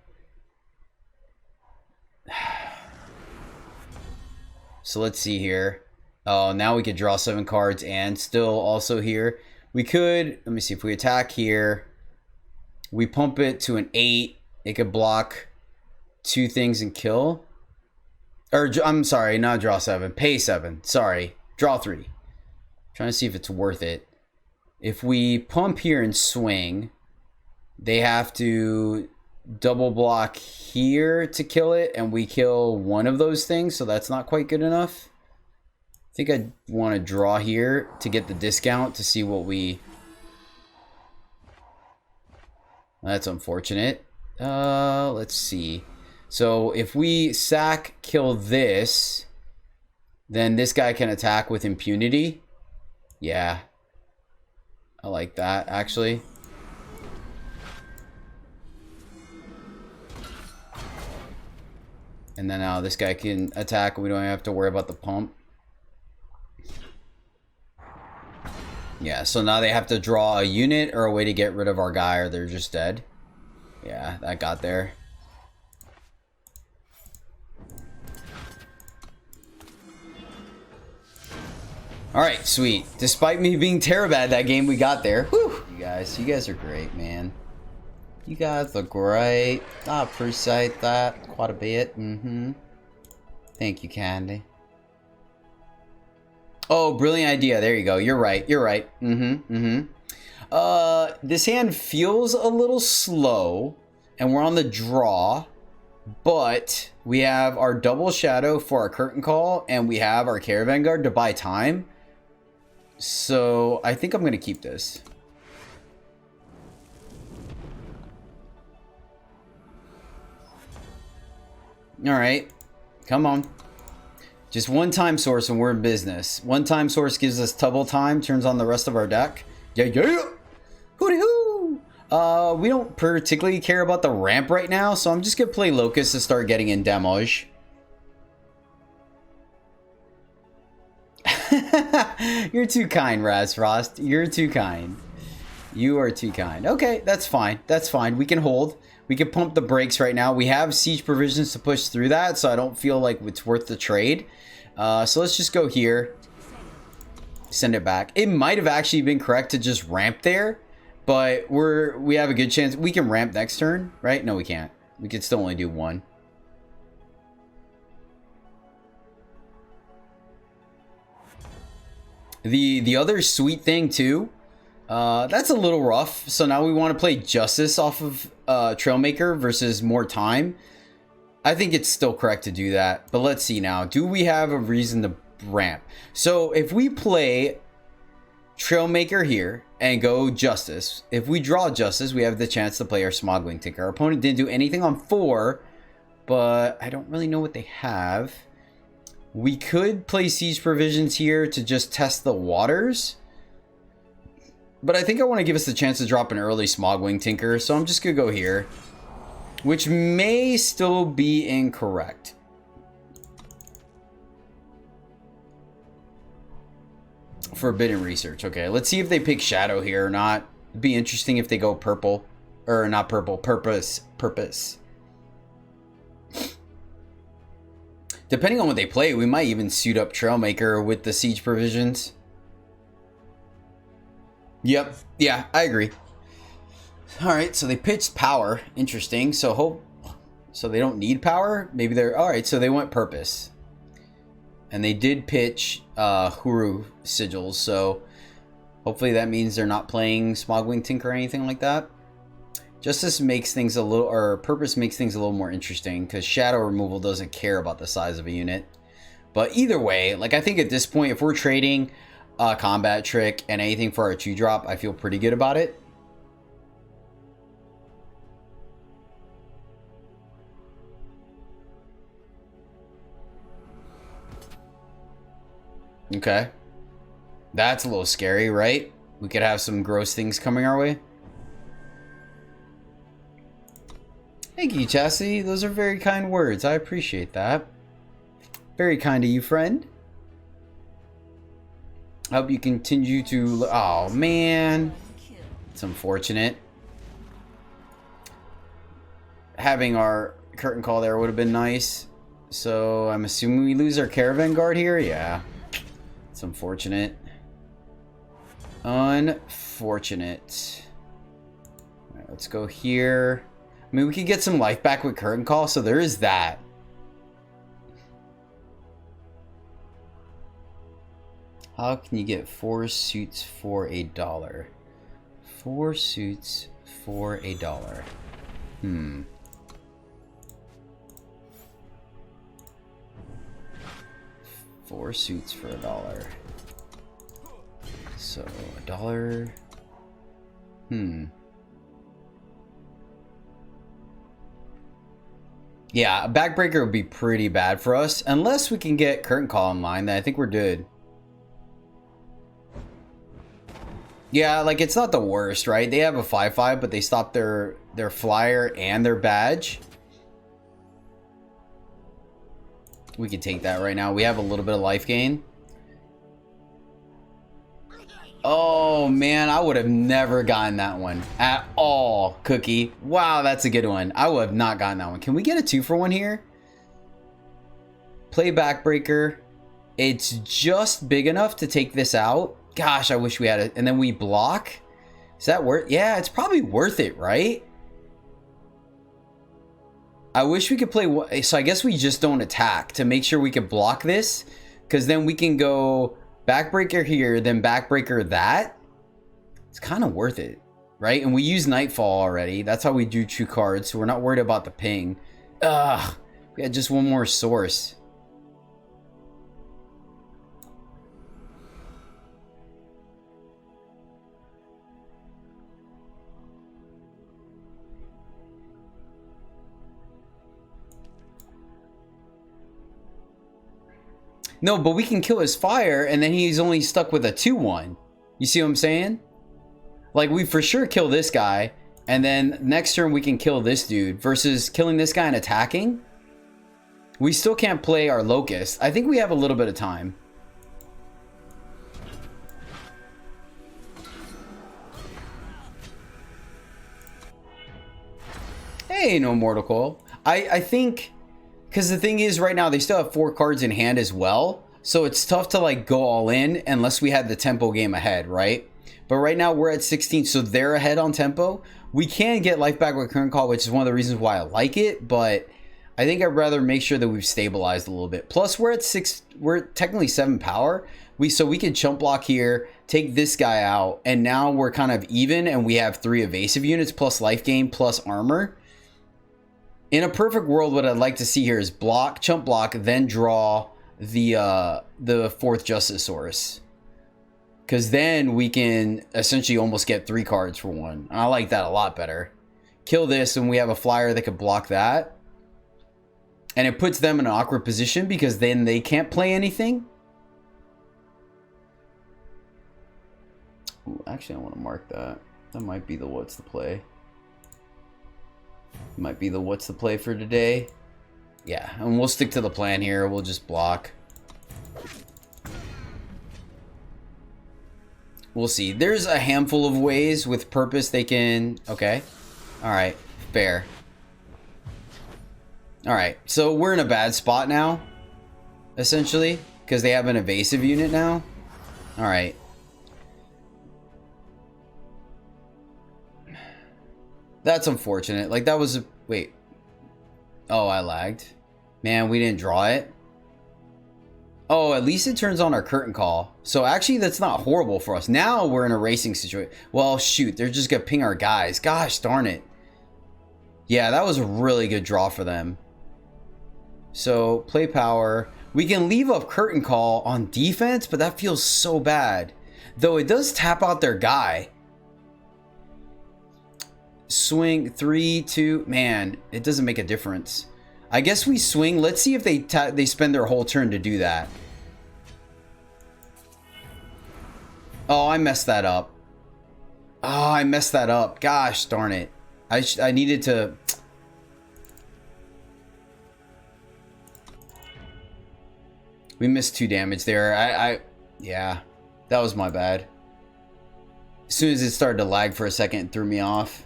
So let's see here. Oh, now we could draw 7 cards and still also here. We could, let me see, if we attack here, we pump it to an 8. It could block 2 things and kill. Or, I'm sorry, not draw 7. Pay 7. Sorry. Draw 3. Trying to see if it's worth it. If we pump here and swing, they have to double block here to kill it, and we kill one of those things, so that's not quite good enough. I think I want to draw here to get the discount to see what we... That's unfortunate. Let's see. So if we sack kill this, then this guy can attack with impunity. Yeah. I like that, actually. And then now this guy can attack and we don't have to worry about the pump. Yeah, so now they have to draw a unit or a way to get rid of our guy or they're just dead. Yeah, that got there. Alright, sweet. Despite me being Terabad that game, we got there. Whew! You guys are great, man. You guys are great. I appreciate that quite a bit. Thank you, Candy. Oh, brilliant idea. There you go. You're right. You're right. This hand feels a little slow, and we're on the draw, but we have our double shadow for our curtain call, and we have our caravan guard to buy time. So I think I'm going to keep this. All right. Come on. Just one time source and we're in business. One time source gives us double time, turns on the rest of our deck. Yeah. Hooty hoo! We don't particularly care about the ramp right now, so I'm just gonna play Locust to start getting in damage. You're too kind, Razfrost. You're too kind. You are too kind. Okay, that's fine. That's fine. We can hold. We can pump the brakes right now. We have siege provisions to push through that, so I don't feel like it's worth the trade. So let's just go here. Send it back. It might have actually been correct to just ramp there, but we have a good chance. We can ramp next turn, right? No, we can't. We could still only do one. The other sweet thing too, that's a little rough. So now we want to play Justice off of Trailmaker versus more time. I think it's still correct to do that. But let's see now. Do we have a reason to ramp? So if we play Trailmaker here and go Justice, if we draw Justice, we have the chance to play our Smuggling Tinker. Our opponent didn't do anything on 4, but I don't really know what they have. We could play Siege Provisions here to just test the waters. But I think I want to give us the chance to drop an early Smuggling Tinker, so I'm just going to go here. Which may still be incorrect. Forbidden Research. Okay, let's see if they pick Shadow here or not. It'd be interesting if they go purple. Or not purple, purpose. Depending on what they play, we might even suit up Trailmaker with the Siege Provisions. Yep, yeah, I agree. Alright, so they pitched Power. Interesting. So they don't need Power? Maybe they're... Alright, so they went Purpose. And they did pitch Huru Sigils, so hopefully that means they're not playing Smuggling Tinker or anything like that. Justice makes things a little... Or Purpose makes things a little more interesting, because Shadow Removal doesn't care about the size of a unit. But either way, like I think at this point, if we're trading a Combat Trick and anything for our 2-drop, I feel pretty good about it. Okay. That's a little scary, right? We could have some gross things coming our way. Thank you, Chassis. Those are very kind words. I appreciate that. Very kind of you, friend. I hope you continue to... Oh, man. It's unfortunate. Having our curtain call there would have been nice. So, I'm assuming we lose our Caravan Guard here? Yeah. It's unfortunate. Unfortunate. All right, let's go here. I mean, we could get some life back with curtain call, so there is that. How can you get 4 suits for $1? 4 suits for $1. 4 suits for $1. So $1. Yeah, a backbreaker would be pretty bad for us. Unless we can get curtain call online, then I think we're good. Yeah, like it's not the worst, right? They have a 5/5, but they stopped their flyer and their badge. We can take that right now. We have a little bit of life gain. Oh man, I would have never gotten that one at all, Cookie. Wow, that's a good one. I would have not gotten that one. Can we get a 2-for-1 here? Play backbreaker. It's just big enough to take this out. Gosh, I wish we had it. And then we block. Is that worth? Yeah, it's probably worth it, right? I wish we could play. So I guess we just don't attack to make sure we can block this, because then we can go backbreaker here, then backbreaker that. It's kind of worth it, right? And we use Nightfall already. That's how we do 2 cards, so we're not worried about the ping. Ugh, we had just one more source. No, but we can kill his fire, and then he's only stuck with a 2/1. You see what I'm saying? Like, we for sure kill this guy, and then next turn we can kill this dude, versus killing this guy and attacking. We still can't play our Locust. I think we have a little bit of time. Hey, no Mortal Coil. I think... Because the thing is, right now, they still have 4 cards in hand as well. So it's tough to, like, go all in unless we had the tempo game ahead, right? But right now, we're at 16, so they're ahead on tempo. We can get life back with current call, which is one of the reasons why I like it. But I think I'd rather make sure that we've stabilized a little bit. Plus, we're at 6. We're technically 7 power. So we can chump block here, take this guy out. And now we're kind of even, and we have 3 evasive units plus life gain plus armor. In a perfect world, what I'd like to see here is block, chump block, then draw the fourth Justice Source. Because then we can essentially almost get 3 cards for 1. I like that a lot better. Kill this and we have a flyer that could block that. And it puts them in an awkward position because then they can't play anything. Ooh, actually, I want to mark that. That might be the what's the play. Might be the what's the play for today. Yeah, and we'll stick to the plan here. We'll just block. We'll see. There's a handful of ways with purpose they can... Okay. Alright. Fair. Alright. So we're in a bad spot now. Essentially. Because they have an evasive unit now. Alright. That's unfortunate. Like, that was a... Wait. Oh, I lagged. Man, we didn't draw it. Oh, at least it turns on our curtain call. So actually, that's not horrible for us. Now we're in a racing situation. Well, shoot. They're just going to ping our guys. Gosh, darn it. Yeah, that was a really good draw for them. So, play power. We can leave up curtain call on defense, but that feels so bad. Though it does tap out their guy. Swing 3, 2. Man, it doesn't make a difference. I guess we swing. Let's see if they spend their whole turn to do that. Oh, I messed that up. Oh, I messed that up. Gosh darn it. I needed to... We missed 2 damage there. Yeah, that was my bad. As soon as it started to lag for a second, it threw me off.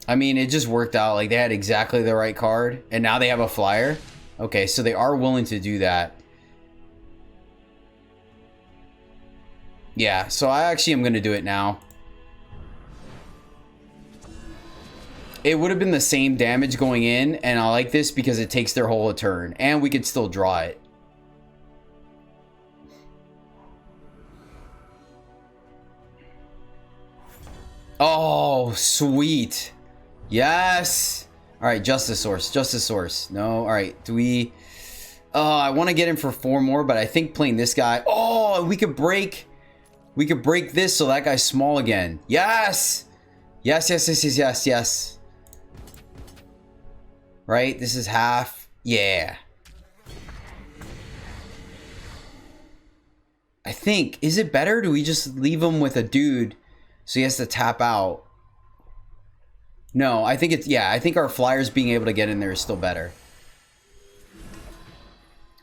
I mean, it just worked out. Like, they had exactly the right card. And now they have a flyer. Okay, so they are willing to do that. Yeah, so I actually am going to do it now. It would have been the same damage going in. And I like this because it takes their whole turn. And we could still draw it. Oh, sweet. Yes. All right, Justice Source. Justice Source. No. All right. Do we... I want to get him for 4 more, but I think playing this guy... Oh, we could break... We could break this so that guy's small again. Yes. Yes, yes, yes, yes, yes, yes. Right? This is half. Yeah. I think... Is it better? Do we just leave him with a dude so he has to tap out? No, I think it's... Yeah, I think our flyers being able to get in there is still better.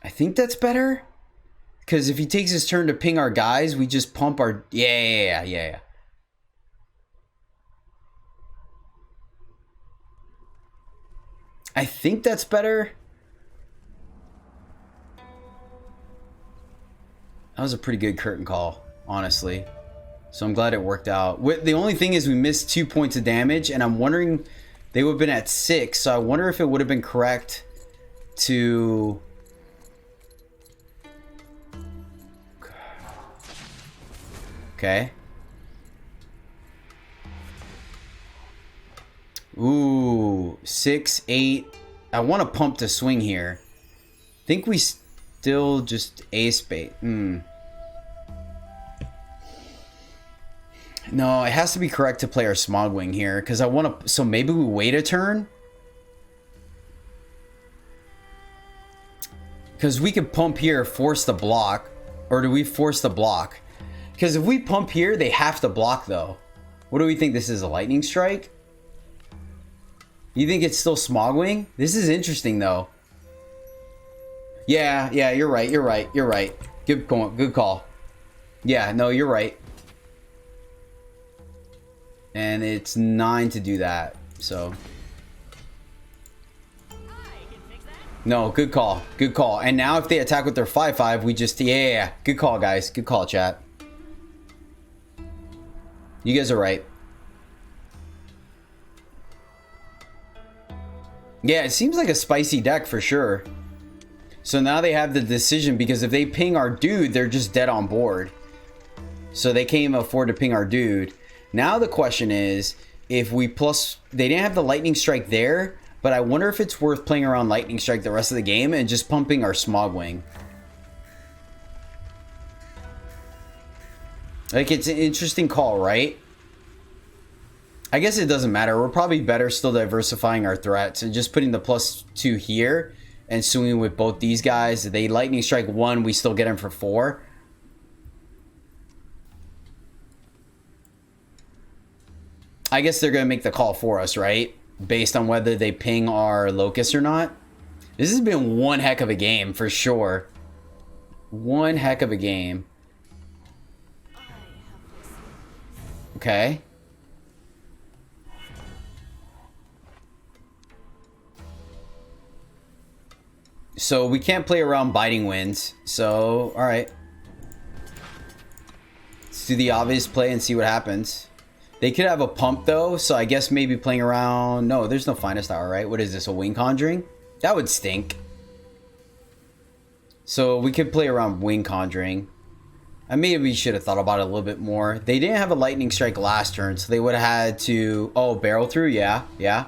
I think that's better. Because if he takes his turn to ping our guys, we just pump our... Yeah. I think that's better. That was a pretty good curtain call, honestly. So I'm glad it worked out. The only thing is we missed 2 points of damage, and I'm wondering... They would have been at 6, so I wonder if it would have been correct to... Okay. Ooh, 6, 8. I want to pump to swing here. Think we still just ace bait. No, it has to be correct to play our Smogwing here, because I want to... So maybe we wait a turn? Because we could pump here, force the block. Or do we force the block? Because if we pump here, they have to block, though. What do we think? This is a lightning strike? You think it's still Smogwing? This is interesting, though. Yeah, you're right. Good call. Yeah, no, you're right. And it's 9 to do that, so... No, good call. And now if they attack with their 5/5, we just... Yeah. Good call, guys. Good call, chat. You guys are right. Yeah, it seems like a spicy deck for sure. So now they have the decision, because if they ping our dude, they're just dead on board. So they can't even afford to ping our dude. Now the question is, if we plus... They didn't have the lightning strike there, but I wonder if it's worth playing around lightning strike the rest of the game and just pumping our smog wing. Like, it's an interesting call, right? I guess it doesn't matter. We're probably better still diversifying our threats and just putting the +2 here and swinging with both these guys. If they lightning strike 1, we still get him for 4. I guess they're going to make the call for us, right? Based on whether they ping our locust or not. This has been one heck of a game, for sure. One heck of a game. Okay. So we can't play around biting winds. So, alright. Let's do the obvious play and see what happens. They could have a pump though, so I guess maybe playing around... No, there's no finest hour, right? What is this, a wing conjuring? That would stink. So we could play around wing conjuring. I maybe should have thought about it a little bit more. They didn't have a lightning strike last turn, so they would have had to... Oh, barrel through? Yeah, yeah.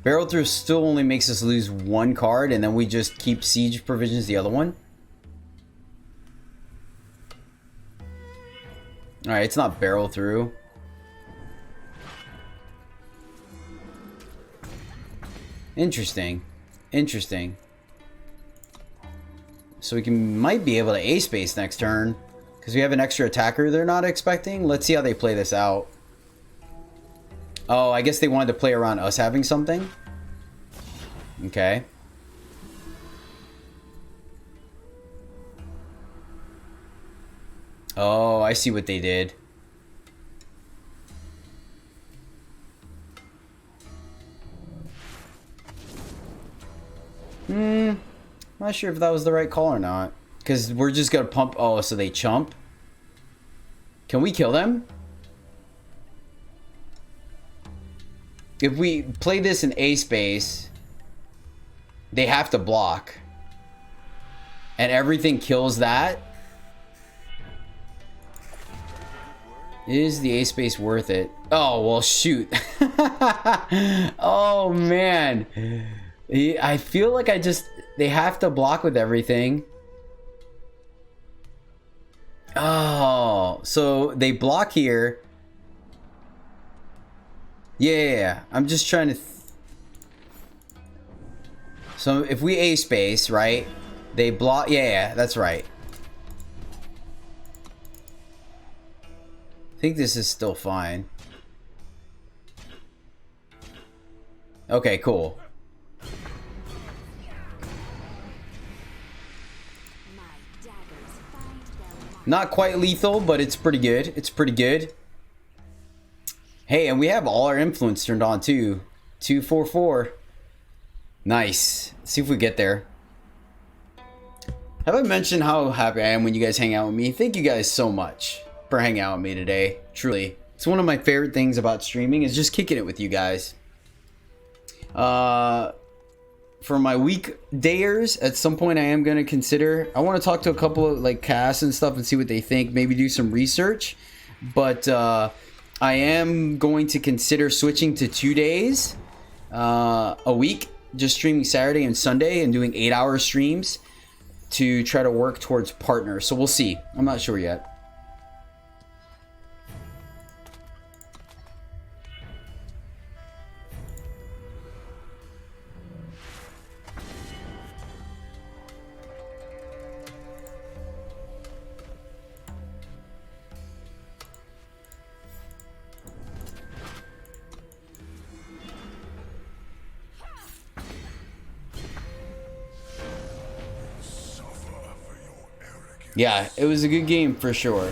Barrel through still only makes us lose 1 card, and then we just keep siege provisions the other one. Alright, it's not barrel through. Interesting. Interesting. So we might be able to ace base next turn, because we have an extra attacker they're not expecting. Let's see how they play this out. Oh, I guess they wanted to play around us having something. Okay. Oh, I see what they did. Not sure if that was the right call or not. Because we're just going to pump... Oh, so they chump? Can we kill them? If we play this in A space, they have to block. And everything kills that. Is the A space worth it? Oh, well, shoot. Oh, man. I feel like they have to block with everything. Oh, so they block here. Yeah, I'm just trying to... So if we A space, right? They block... Yeah, that's right. I think this is still fine. Okay, cool. Not quite lethal, but it's pretty good. It's pretty good. Hey, and we have all our influence turned on too. 244. Nice. Let's see if we get there. Have I mentioned how happy I am when you guys hang out with me? Thank you guys so much for hanging out with me today. Truly. It's one of my favorite things about streaming is just kicking it with you guys. For my weekdayers, at some point I am going to consider... I want to talk to a couple of like casts and stuff and see what they think. Maybe do some research. But I am going to consider switching to 2 days a week. Just streaming Saturday and Sunday and doing 8-hour streams to try to work towards partners. So we'll see. I'm not sure yet. Yeah, it was a good game for sure.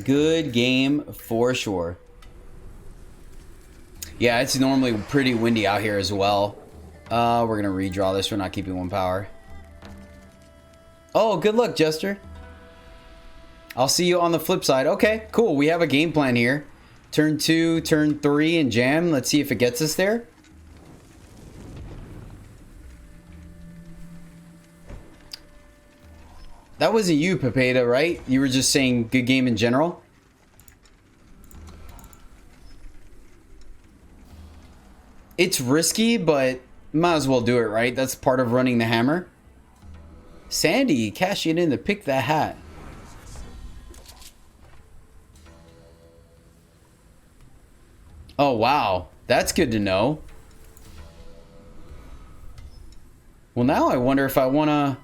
Good game for sure. Yeah, it's normally pretty windy out here as well. We're going to redraw this. We're not keeping 1 power. Oh, good luck, Jester. I'll see you on the flip side. Okay, cool. We have a game plan here. Turn 2, turn 3, and jam. Let's see if it gets us there. That wasn't you, Pepeta, right? You were just saying good game in general? It's risky, but might as well do it, right? That's part of running the hammer. Sandy, cashing in to pick that hat. Oh, wow. That's good to know. Well, now I wonder if I want to...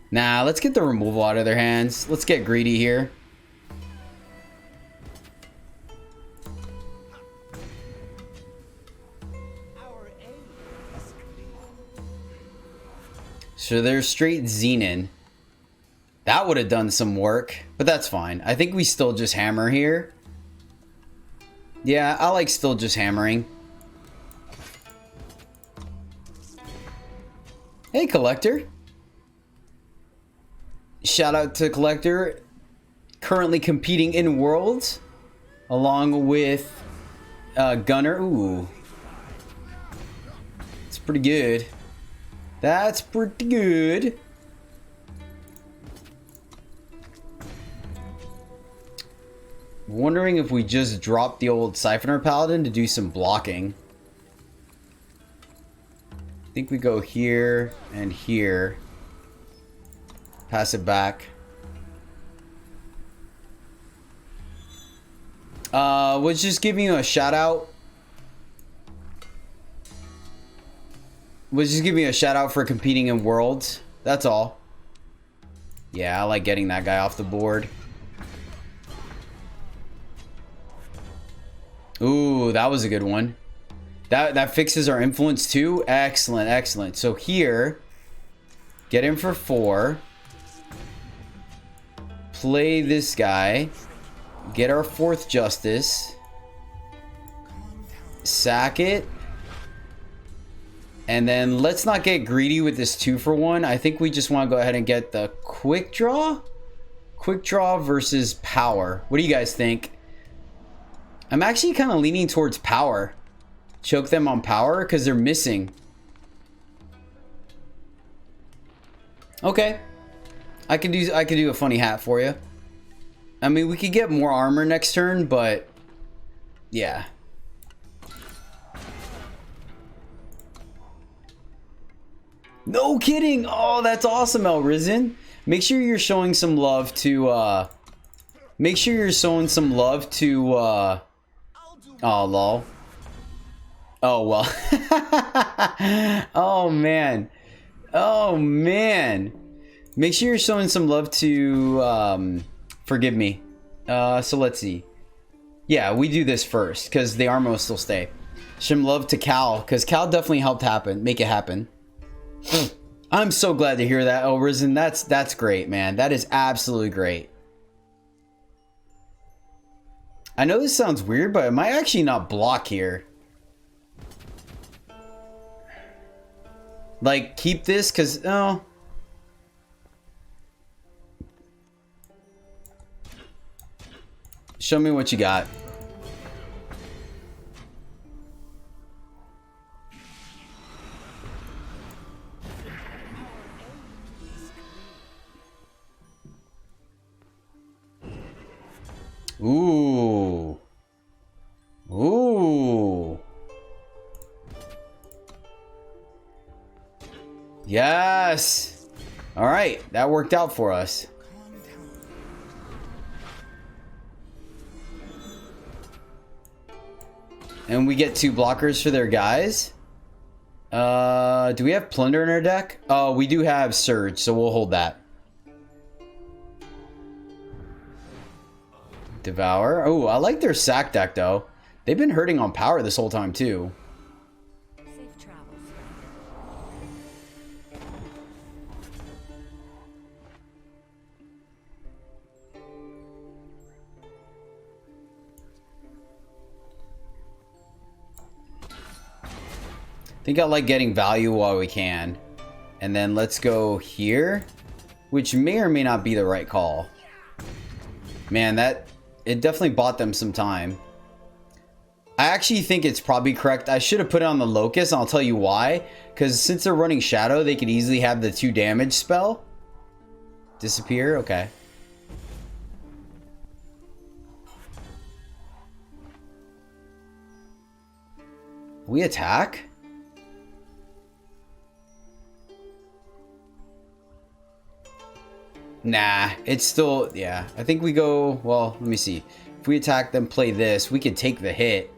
Nah, let's get the removal out of their hands. Let's get greedy here. So they're straight Xenon. That would have done some work, but that's fine. I think we still just hammer here. Yeah, I like still just hammering. Hey, Collector. Shout out to Collector. Currently competing in Worlds. Along with Gunner. Ooh. It's pretty good. That's pretty good. Wondering if we just drop the old Siphoner Paladin to do some blocking. I think we go here and here. Pass it back. Was just giving you a shout out. Was just giving you a shout out for competing in Worlds. That's all. Yeah, I like getting that guy off the board. Ooh, that was a good one. That fixes our influence too. Excellent, excellent. So here, get him for 4. Play this guy. Get our 4th Justice. Sack it. And then let's not get greedy with this 2-for-1. I think we just want to go ahead and get the quick draw. Quick draw versus power. What do you guys think? I'm actually kind of leaning towards power. Choke them on power because they're missing. Okay. I could do a funny hat for you. I mean, we could get more armor next turn, but yeah. No kidding. Oh, that's awesome, El Risen. Make sure you're showing some love to oh, lol. Oh, well. Oh, man. Oh, man. Make sure you're showing some love to, forgive me. So let's see. Yeah, we do this first, because the armor will still stay. Some love to Cal, because Cal definitely helped make it happen. I'm so glad to hear that, El Risen. That's great, man. That is absolutely great. I know this sounds weird, but it might actually not block here. Like, keep this, because, oh. Show me what you got. Ooh. Ooh. Yes. All right. That worked out for us. And we get 2 blockers for their guys. Do we have Plunder in our deck? Oh, we do have Surge, so we'll hold that. Devour. Oh, I like their sack deck, though. They've been hurting on power this whole time, too. Safe travels. I think I like getting value while we can. And then let's go here, which may or may not be the right call. Man, it definitely bought them some time. I actually think it's probably correct. I should have put it on the Locust, and I'll tell you why. Because since they're running Shadow, they could easily have the 2 damage spell. Disappear? Okay. We attack? Nah, it's still, yeah. I think we go, well, let me see. If we attack them, play this, we could take the hit.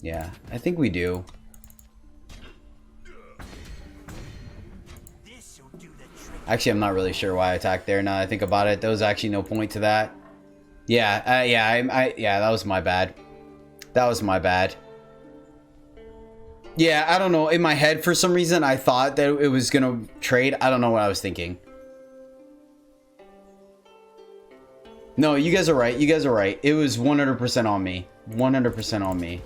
Yeah, I think we do. Actually, I'm not really sure why I attacked there now that I think about it. There was actually no point to that. Yeah, yeah, that was my bad. That was my bad. Yeah, I don't know. In my head, for some reason, I thought that it was going to trade. I don't know what I was thinking. No, you guys are right. You guys are right. It was 100% on me. 100% on me.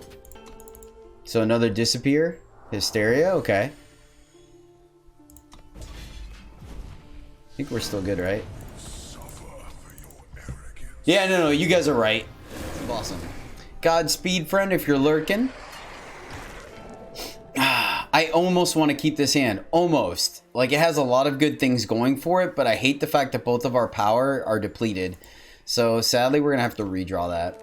So another disappear. Hysteria. Okay. I think we're still good, right? Yeah, no, you guys are right. Awesome. Godspeed, friend, if you're lurking. I almost want to keep this hand. Almost. Like, it has a lot of good things going for it, but I hate the fact that both of our power are depleted. So, sadly, we're going to have to redraw that.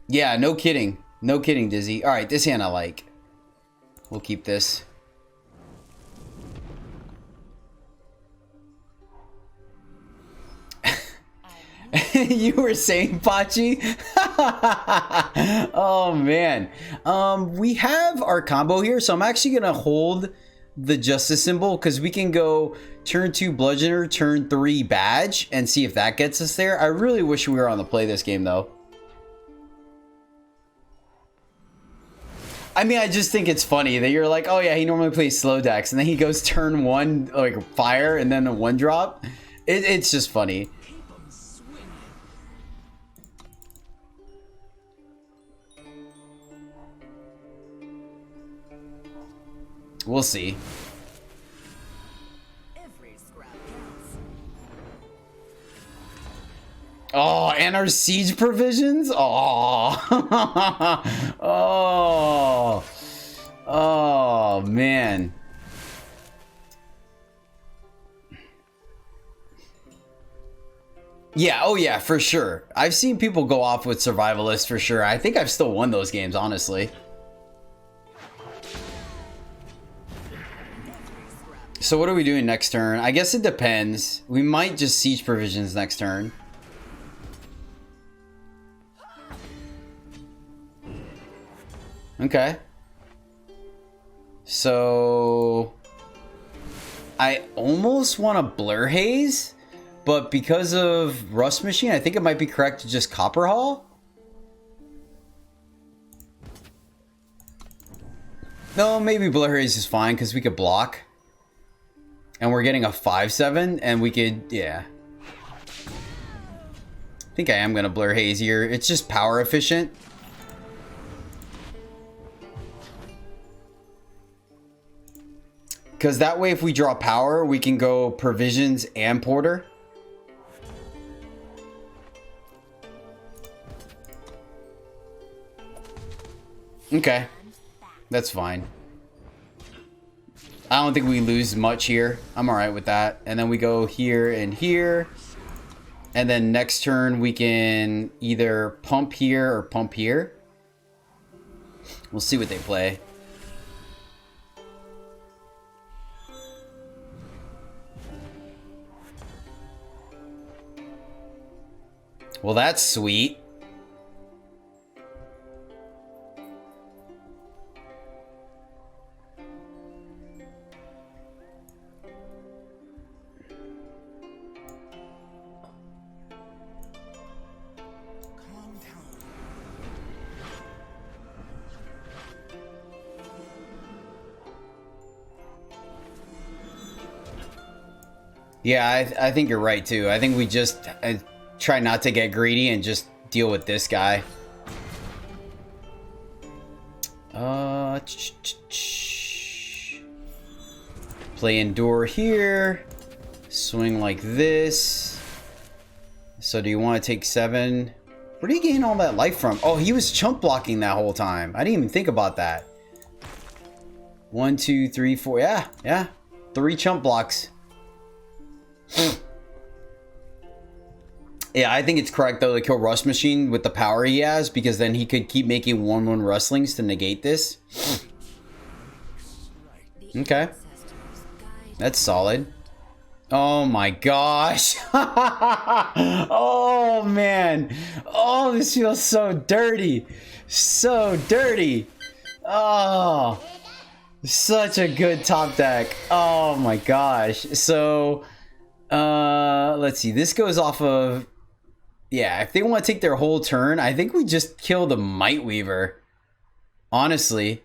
Yeah, no kidding. No kidding, Dizzy. All right, this hand I like. We'll keep this. You were saying, Pachi? Oh, man. We have our combo here, so I'm actually going to hold the justice symbol because we can go turn 2 bludgeoner, turn 3 badge, and see if that gets us there. I really wish we were on the play this game, though. I mean, I just think it's funny that you're like, oh, yeah, he normally plays slow decks, and then he goes turn 1, like, fire, and then a 1-drop. It's just funny. We'll see. Oh, and our siege provisions? Oh. Oh. Oh, man. Yeah, oh yeah, for sure. I've seen people go off with survivalists for sure. I think I've still won those games, honestly. So what are we doing next turn? I guess it depends. We might just siege provisions next turn. Okay. So I almost want to blur haze, but because of rust machine, I think it might be correct to just copper haul. No, maybe blur haze is fine because we could block. And we're getting a 5/7, and we could, yeah. I think I am going to blur haze here. It's just power efficient. Because that way, if we draw power, we can go provisions and porter. Okay. That's fine. I don't think we lose much here. I'm alright with that. And then we go here and here. And then next turn we can either pump here or pump here. We'll see what they play. Well, that's sweet. Yeah, I think you're right too. I think we just try not to get greedy and just deal with this guy. Play Endure here. Swing like this. So do you want to take 7? Where do you gain all that life from? Oh, he was chump blocking that whole time. I didn't even think about that. 1, 2, 3, 4. Yeah, yeah. 3 chump blocks. Yeah, I think it's correct though to kill Rust Machine with the power he has, because then he could keep making 1/1 Rustlings to negate this. Okay. That's solid. Oh my gosh. Oh man. Oh, this feels so dirty. So dirty. Oh. Such a good top deck. Oh my gosh. So let's see. This goes off of, yeah, if they want to take their whole turn, I think we just kill the Might Weaver. Honestly.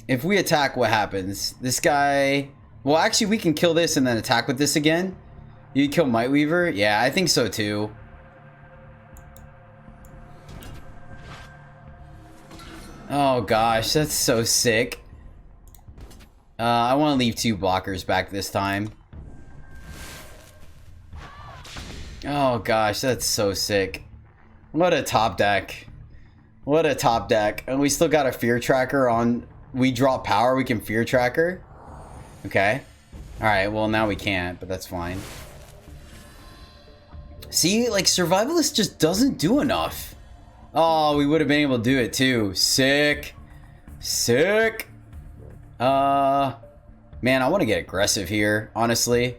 If we attack, what happens? This guy... Well, actually, we can kill this and then attack with this again. You kill Might Weaver? Yeah, I think so too. Oh gosh, that's so sick. I want to leave 2 blockers back this time. Oh gosh, that's so sick. What a top deck. What a top deck. And we still got a Fear Tracker on... We drop power, we can Fear Tracker. Okay. Alright, well now we can't, but that's fine. See, like, Survivalist just doesn't do enough. Oh, we would have been able to do it too. Sick. Sick. Man, I want to get aggressive here, honestly.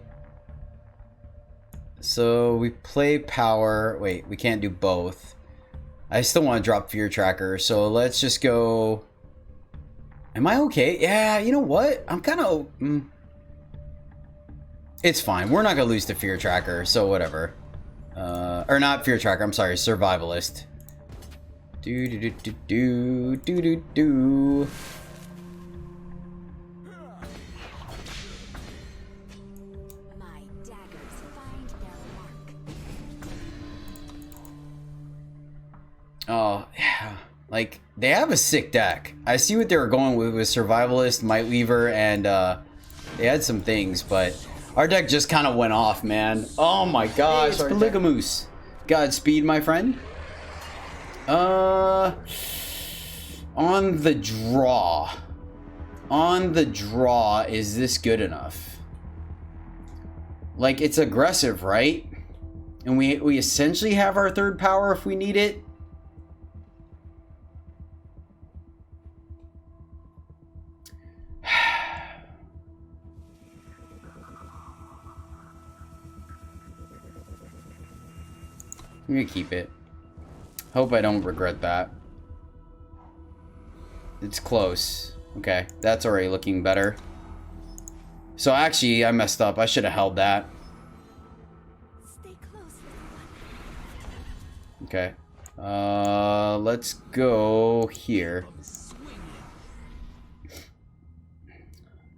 So, we play power. Wait, we can't do both. I still want to drop Fear Tracker, so let's just go... Am I okay? Yeah, you know what? I'm kind of... It's fine. We're not going to lose to Fear Tracker, so whatever. Or not Fear Tracker, I'm sorry. Survivalist. Do-do-do-do-do. My daggers find their mark. Oh, yeah. Like, they have a sick deck. I see what they were going with Survivalist, Might Weaver, and they had some things, but our deck just kind of went off, man. Oh my gosh, hey, Polygamoose. Godspeed, my friend. On the draw. On the draw, is this good enough? Like, it's aggressive, right? And we essentially have our 3rd power if we need it. I'm gonna keep it. Hope I don't regret that. It's close. Okay, that's already looking better. So actually, I messed up. I should have held that. Stay close, little one. Okay. Let's go here.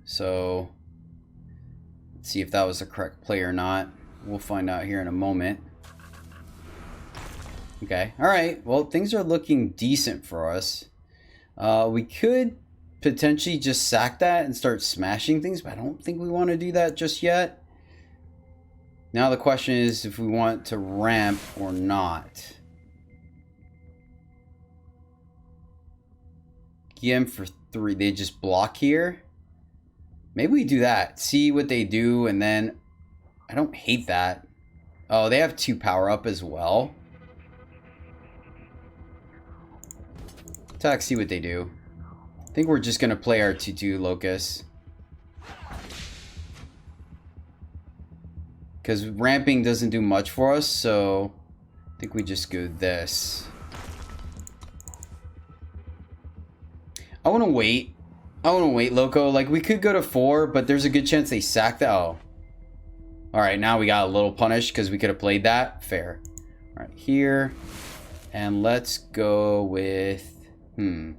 So, let's see if that was the correct play or not. We'll find out here in a moment. Okay, alright, well, things are looking decent for us. We could potentially just sack that and start smashing things, but I don't think we want to do that just yet. Now the question is if we want to ramp or not. GM for 3, they just block here. Maybe we do that, see what they do, and then... I don't hate that. Oh, they have 2 power up as well. Attack, see what they do. I think we're just going to play our 2/2 Locust. Because ramping doesn't do much for us, so I think we just go this. I want to wait. I want to wait, Loco. Like, we could go to 4, but there's a good chance they sack that. Oh. Alright, now we got a little punish because we could have played that. Fair. Alright, here. And let's go with... trying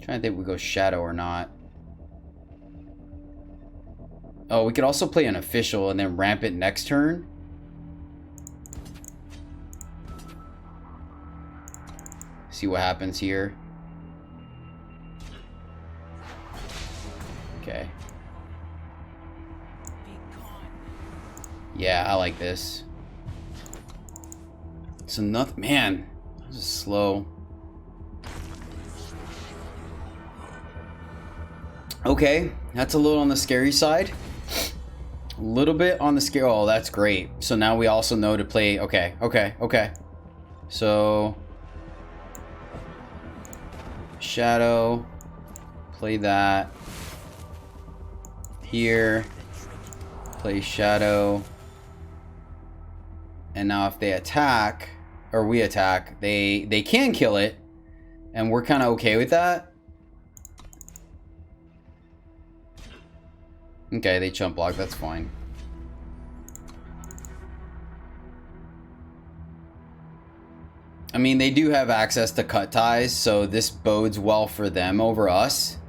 to think if we go Shadow or not. Oh, we could also play an official and then ramp it next turn. See what happens here. Okay. Yeah, I like this. So nothing, man, this is slow. Okay, that's a little on the scary side. A little bit on the scare. Oh, that's great. So now we also know to play. Okay, okay, okay. So shadow, play that. Here, play shadow. And now if they attack, or we attack, they can kill it. And we're kind of okay with that. Okay, they chump block, that's fine. I mean, they do have access to cut ties, so this bodes well for them over us.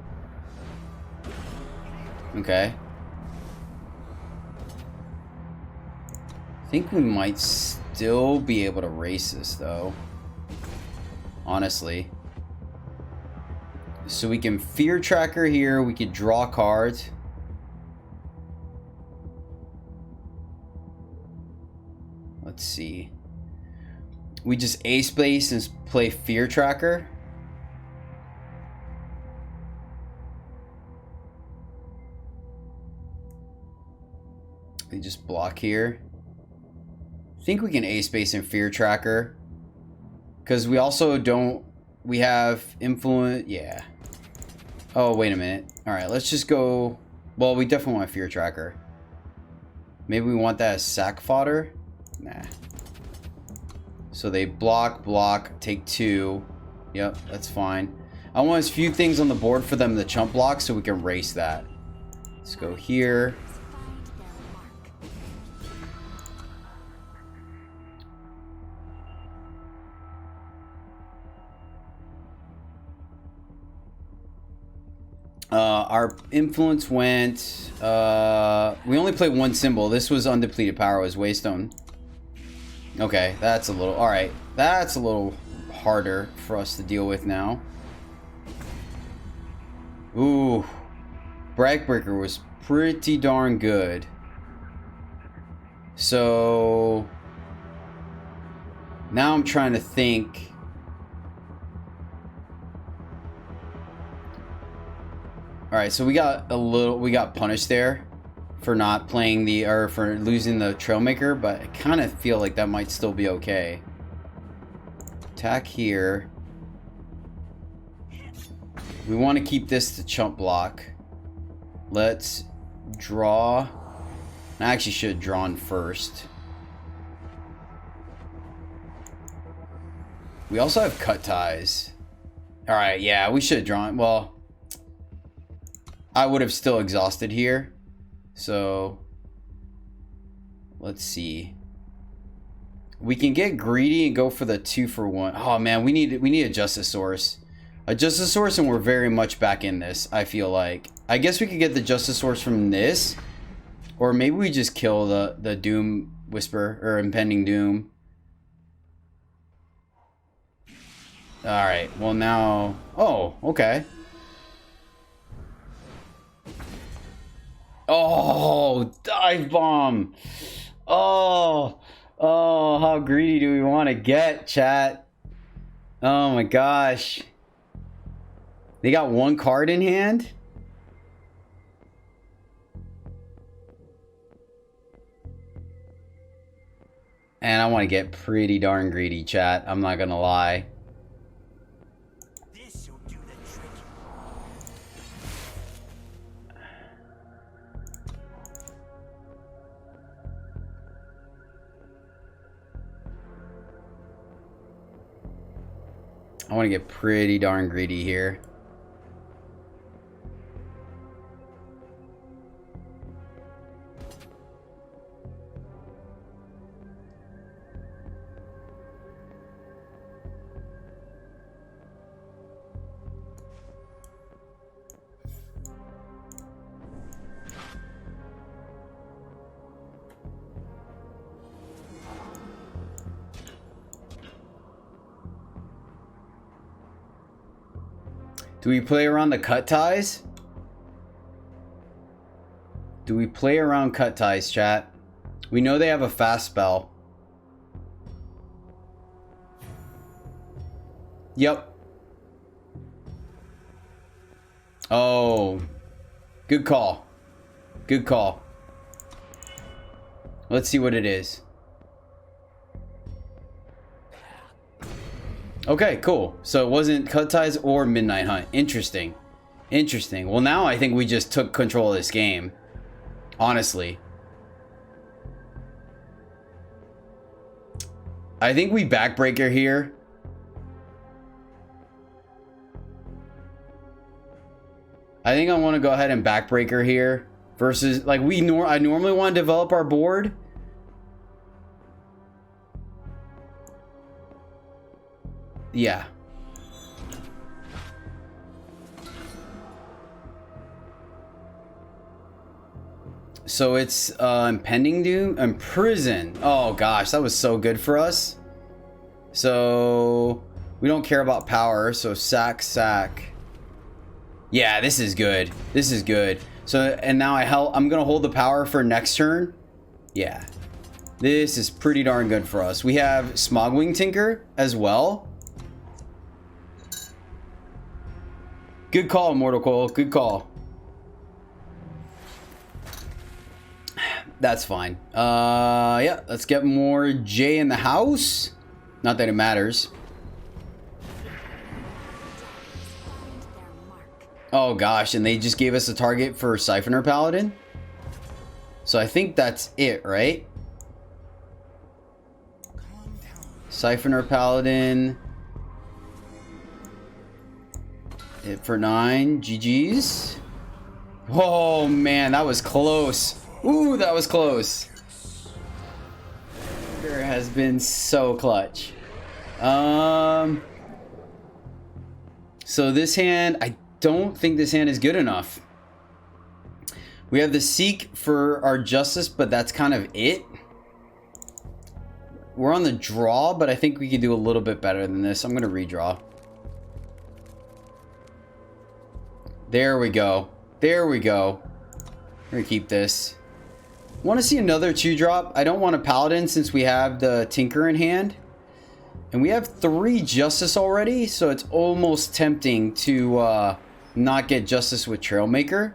Okay. I think we might still be able to race this, though. Honestly. So we can fear tracker here. We could draw cards. Let's see. We just ace base and play fear tracker. We just block here. I think we can ace base and fear tracker. Because we also don't... We have influence... Yeah. Oh, wait a minute. Alright, let's just go... Well, we definitely want fear tracker. Maybe we want that as sack fodder? Nah. So they block, block, take 2. Yep, that's fine. I want as few things on the board for them to chump block so we can race that. Let's go here. Our influence went... we only played one symbol. This was undepleted power. It was Waystone. Okay, that's a little... Alright, that's a little harder for us to deal with now. Ooh. Backbreaker was pretty darn good. So... Now I'm trying to think... Alright, so we got punished there for not playing the, or for losing the Trailmaker, but I kind of feel like that might still be okay. Attack here. We want to keep this to chump block. Let's draw. I actually should have drawn first. We also have cut ties. Alright, yeah, we should have drawn. Well, I would have still exhausted here. So let's see. We can get greedy and go for the 2-for-1. Oh man, we need a Justice Source. A Justice Source, and we're very much back in this, I feel like. I guess we could get the Justice Source from this. Or maybe we just kill the Doom Whisper, or Impending Doom. Alright, well now... Oh, okay. Oh, dive bomb. Oh, how greedy do we want to get, chat? Oh my gosh. They got one card in hand? And I want to get pretty darn greedy, chat. I'm not gonna lie. I want to get pretty darn greedy here. Do we play around the cut ties? Do we play around cut ties, chat? We know they have a fast spell. Yep. Oh. Good call. Good call. Let's see what it is. Okay, cool. So it wasn't Cut Ties or Midnight Hunt. Interesting. Interesting. Well, now I think we just took control of this game. Honestly. I think we backbreaker here. I think I want to go ahead and backbreaker here. Versus, like, I normally want to develop our board. Yeah. So it's Impending Doom and Prison. Oh gosh, that was so good for us. So we don't care about power, so sack. Yeah, this is good. This is good. So, and now I'm gonna hold the power for next turn. Yeah. This is pretty darn good for us. We have Smogwing Tinker as well. Good call, Immortal Coil. Good call. That's fine. Yeah, let's get more J in the house. Not that it matters. Oh gosh, and they just gave us a target for Siphoner Paladin. So I think that's it, right? Siphoner Paladin. Hit for 9. GG's. Oh man, that was close. Ooh, that was close. There has been so clutch. So this hand, I don't think this hand is good enough. We have the Seek for our Justice, but that's kind of it. We're on the draw, but I think we can do a little bit better than this. I'm going to redraw. There we go. There we go. We're going to keep this. Want to see another 2-drop. I don't want a Paladin since we have the Tinker in hand. And we have 3 Justice already, so it's almost tempting to not get Justice with Trailmaker.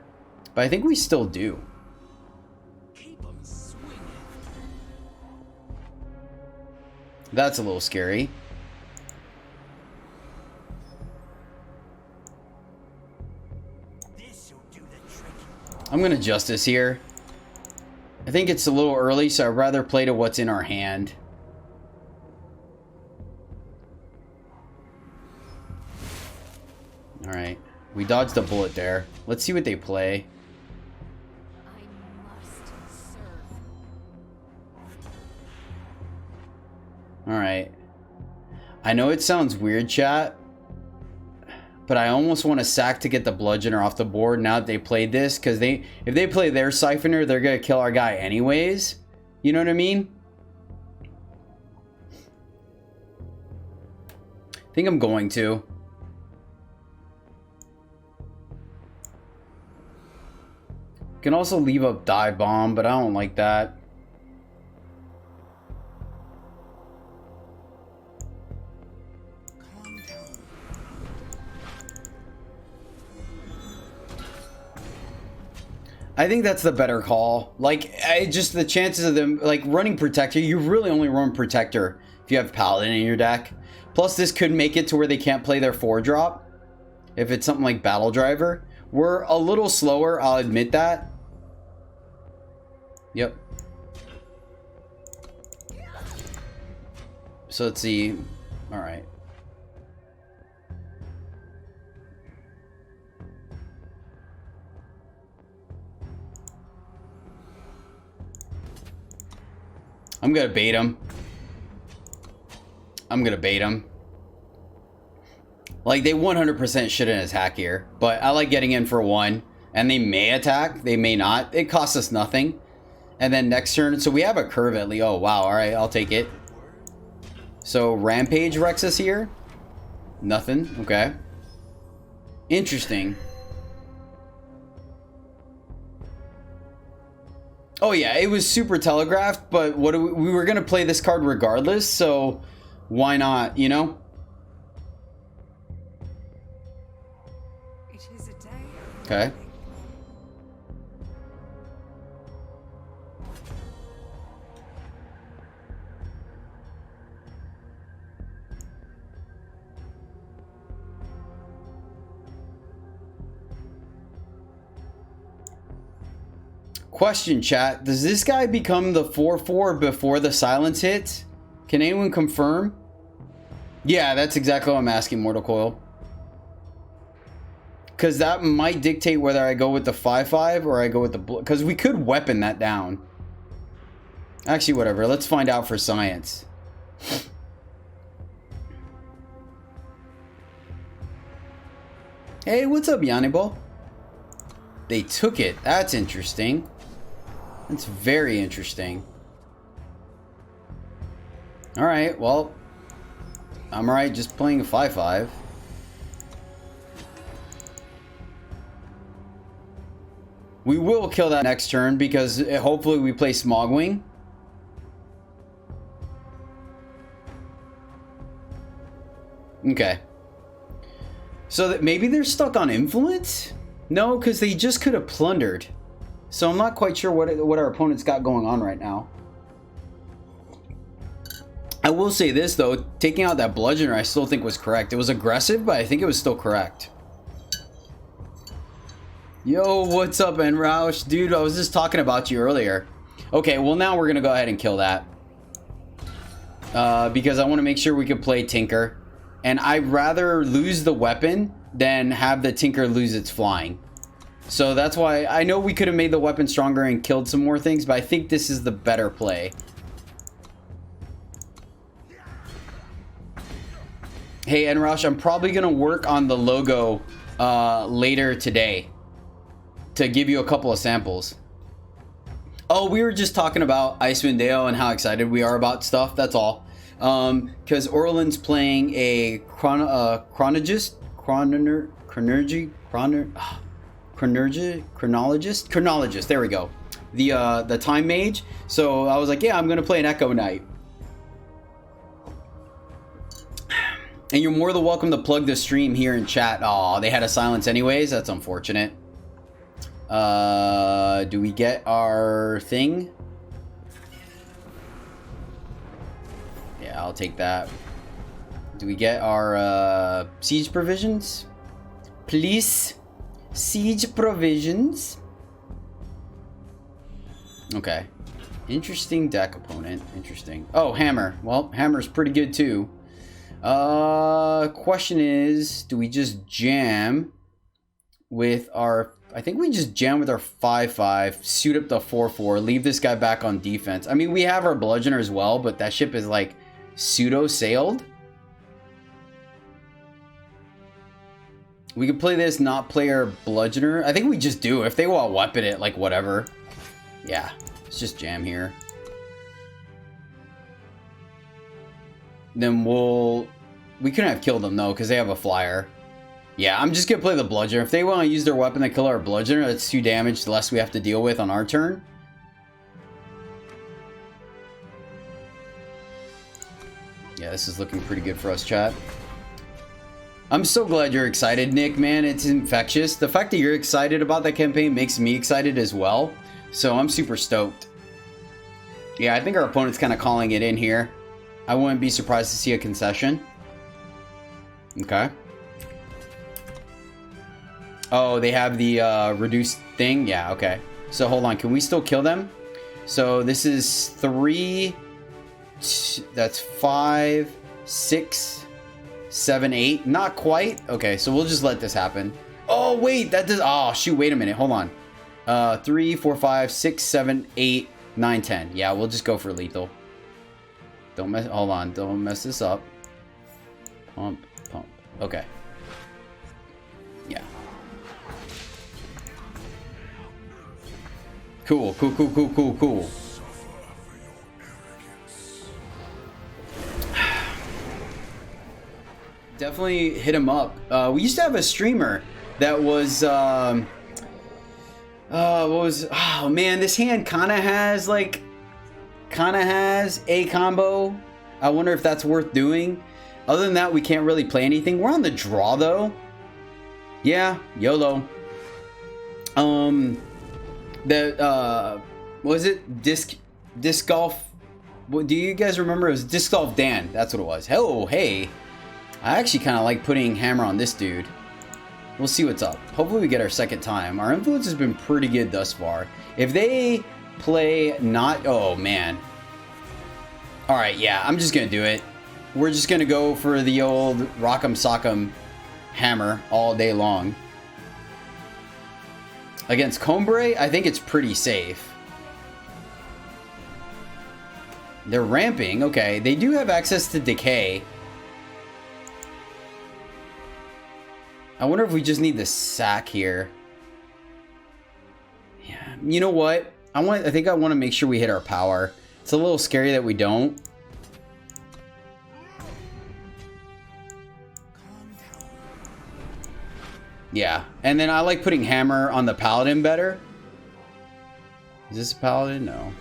But I think we still do. That's a little scary. I'm going to Justice here. I think it's a little early, so I'd rather play to what's in our hand. Alright. We dodged a bullet there. Let's see what they play. Alright. I know it sounds weird, chat. But I almost want to sack to get the Bludgeoner off the board now that they played this. Because if they play their Siphoner, they're going to kill our guy anyways. You know what I mean? I think I'm going to. Can also leave up Dive Bomb, but I don't like that. I think that's the better call. Like, just the chances of them, like, running Protector, you really only run Protector if you have Paladin in your deck. Plus, this could make it to where they can't play their 4-drop. If it's something like Battle Driver. We're a little slower, I'll admit that. Yep. So let's see. Alright. I'm gonna bait him. I'm gonna bait him. Like, they 100% shouldn't attack here. But I like getting in for 1. And they may attack. They may not. It costs us nothing. And then next turn. So we have a curve at least. Oh, wow. Alright, I'll take it. So Rampage wrecks us here. Nothing. Okay. Interesting. Oh yeah, it was super telegraphed, but what we were gonna play this card regardless, so why not, you know? It is a day. Okay. Question, chat. Does this guy become the 4/4 before the silence hits? Can anyone confirm? Yeah, that's exactly what I'm asking, Mortal Coil. Because that might dictate whether I go with the 5/5 or I go with the... Because we could weapon that down. Actually, whatever. Let's find out for science. Hey, what's up, Yannibal? They took it. That's interesting. That's very interesting. Alright, well... I'm alright just playing a 5/5. We will kill that next turn because hopefully we play Smogwing. Okay. So that maybe they're stuck on influence? No, because they just could have plundered. So I'm not quite sure what our opponent's got going on right now. I will say this though, taking out that bludgeoner I still think was correct. It was aggressive, but I think it was still correct. Yo, what's up, Enroush? Dude, I was just talking about you earlier. Okay, well now we're gonna go ahead and kill that. Because I want to make sure we can play Tinker. And I'd rather lose the weapon than have the Tinker lose its flying. So that's why I know we could have made the weapon stronger and killed some more things, but I think this is the better play. Hey, Enroush, I'm probably going to work on the logo later today to give you a couple of samples. Oh, we were just talking about Icewind Dale and how excited we are about stuff. That's all. Because Orland's playing a chronologist. There we go. The time mage. So I was like, yeah, I'm gonna play an Echo Knight. And you're more than welcome to plug the stream here in chat. Aw, they had a silence anyways. That's unfortunate. Do we get our thing? Yeah, I'll take that. Do we get our siege provisions? Please. Siege provisions. Okay. Interesting deck opponent. Interesting. Oh, Hammer. Well, Hammer's pretty good too. Question is, do we just jam with our... I think we just jam with our 5/5, suit up the 4/4, leave this guy back on defense. I mean, we have our bludgeoner as well, but that ship is like pseudo-sailed. We could play this, not play our bludgeoner. I think we just do. If they want to weapon it, like whatever. Yeah, let's just jam here. Then we couldn't have killed them though, because they have a flyer. Yeah, I'm just going to play the bludgeoner. If they want to use their weapon to kill our bludgeoner, that's 2 damage, the less we have to deal with on our turn. Yeah, this is looking pretty good for us, chat. I'm so glad you're excited, Nick, man. It's infectious. The fact that you're excited about that campaign makes me excited as well. So I'm super stoked. Yeah, I think our opponent's kind of calling it in here. I wouldn't be surprised to see a concession. Okay. Oh, they have the reduced thing? Yeah, okay. So hold on, can we still kill them? So this is 3... That's 5, 6, 7, 8. Not quite. Okay, so we'll just let this happen. Oh, wait, that does... Oh, shoot, wait a minute. Hold on. 3, 4, 5, 6, 7, 8, 9, 10. Yeah, we'll just go for lethal. Don't mess... Hold on. Don't mess this up. Pump, pump. Okay. Yeah. Cool, cool, cool, cool, cool, cool. Definitely hit him up. We used to have a streamer that was, what was, oh man, this hand kind of has a combo. I wonder if that's worth doing. Other than that, we can't really play anything. We're on the draw though. Yeah, YOLO. What was it? Disc golf. What do you guys remember? It was Disc Golf Dan. That's what it was. Oh, hey. I actually kind of like putting hammer on this dude. We'll see what's up. Hopefully we get our second time. Our influence has been pretty good thus far. If they play not... Oh, man. Alright, yeah. I'm just going to do it. We're just going to go for the old Rock'em Sock'em hammer all day long. Against combrei, I think it's pretty safe. They're ramping. Okay, they do have access to decay. I wonder if we just need the sack here. Yeah, you know what? I think I want to make sure we hit our power. It's a little scary that we don't. Yeah, and then I like putting hammer on the paladin better. Is this a paladin? No.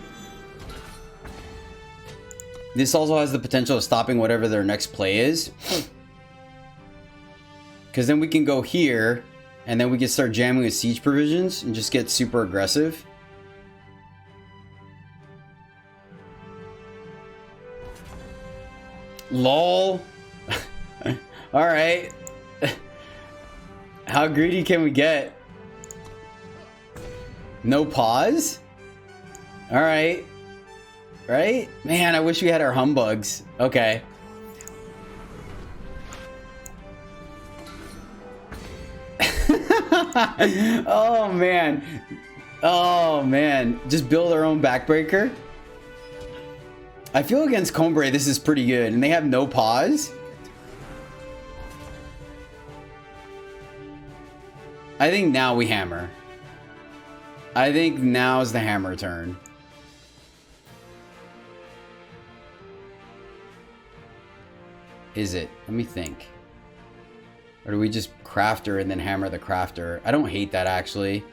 This also has the potential of stopping whatever their next play is. Because then we can go here, and then we can start jamming with siege provisions and just get super aggressive. LOL. Alright. How greedy can we get? No pause? Alright. Right? Man, I wish we had our humbugs. Okay. Oh, man. Oh, man. Just build our own backbreaker. I feel against combrei this is pretty good. And they have no pause. I think now we hammer. I think now's the hammer turn. Is it? Let me think. Or do we just crafter and then hammer the crafter? I don't hate that, actually.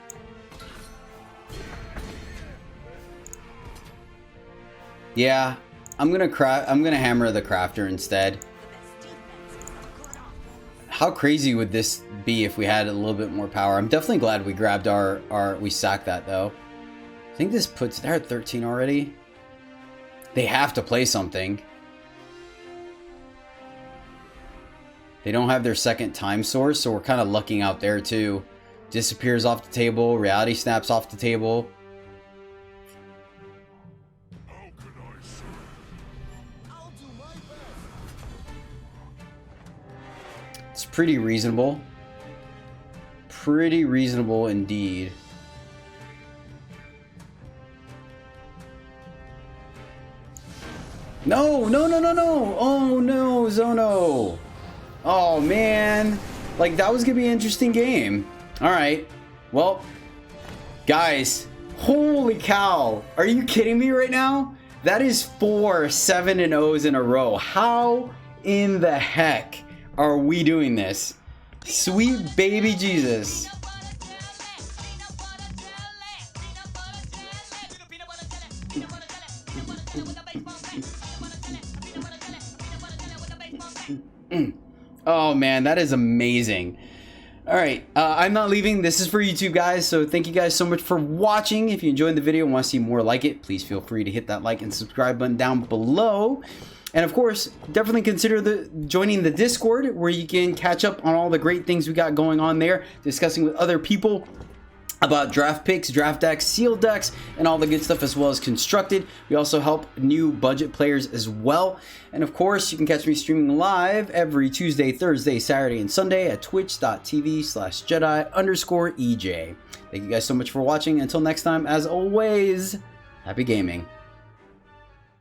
Yeah, I'm gonna hammer the crafter instead. How crazy would this be if we had a little bit more power? I'm definitely glad we grabbed we sacked that though. I think this puts, they're at 13 already. They have to play something. They don't have their second time source, so we're kind of lucking out there too. Disappears off the table, reality snaps off the table. It's pretty reasonable. Pretty reasonable indeed. No, no, no, no, no. Oh no, Zono. Oh man. Like, that was gonna be an interesting game. Alright. Well, guys, holy cow. Are you kidding me right now? That is 4 7-0s in a row. How in the heck are we doing this? Sweet baby Jesus. Oh man, that is amazing. All right, I'm not leaving. This is for YouTube, guys. So thank you guys so much for watching. If you enjoyed the video and want to see more like it, please feel free to hit that like and subscribe button down below. And of course, definitely consider joining the Discord, where you can catch up on all the great things we got going on there, discussing with other people about draft picks, draft decks, sealed decks, and all the good stuff, as well as constructed. We also help new budget players as well. And of course, you can catch me streaming live every Tuesday, Thursday, Saturday, and Sunday at twitch.tv/Jedi_EJ. Thank you guys so much for watching. Until next time, as always, happy gaming.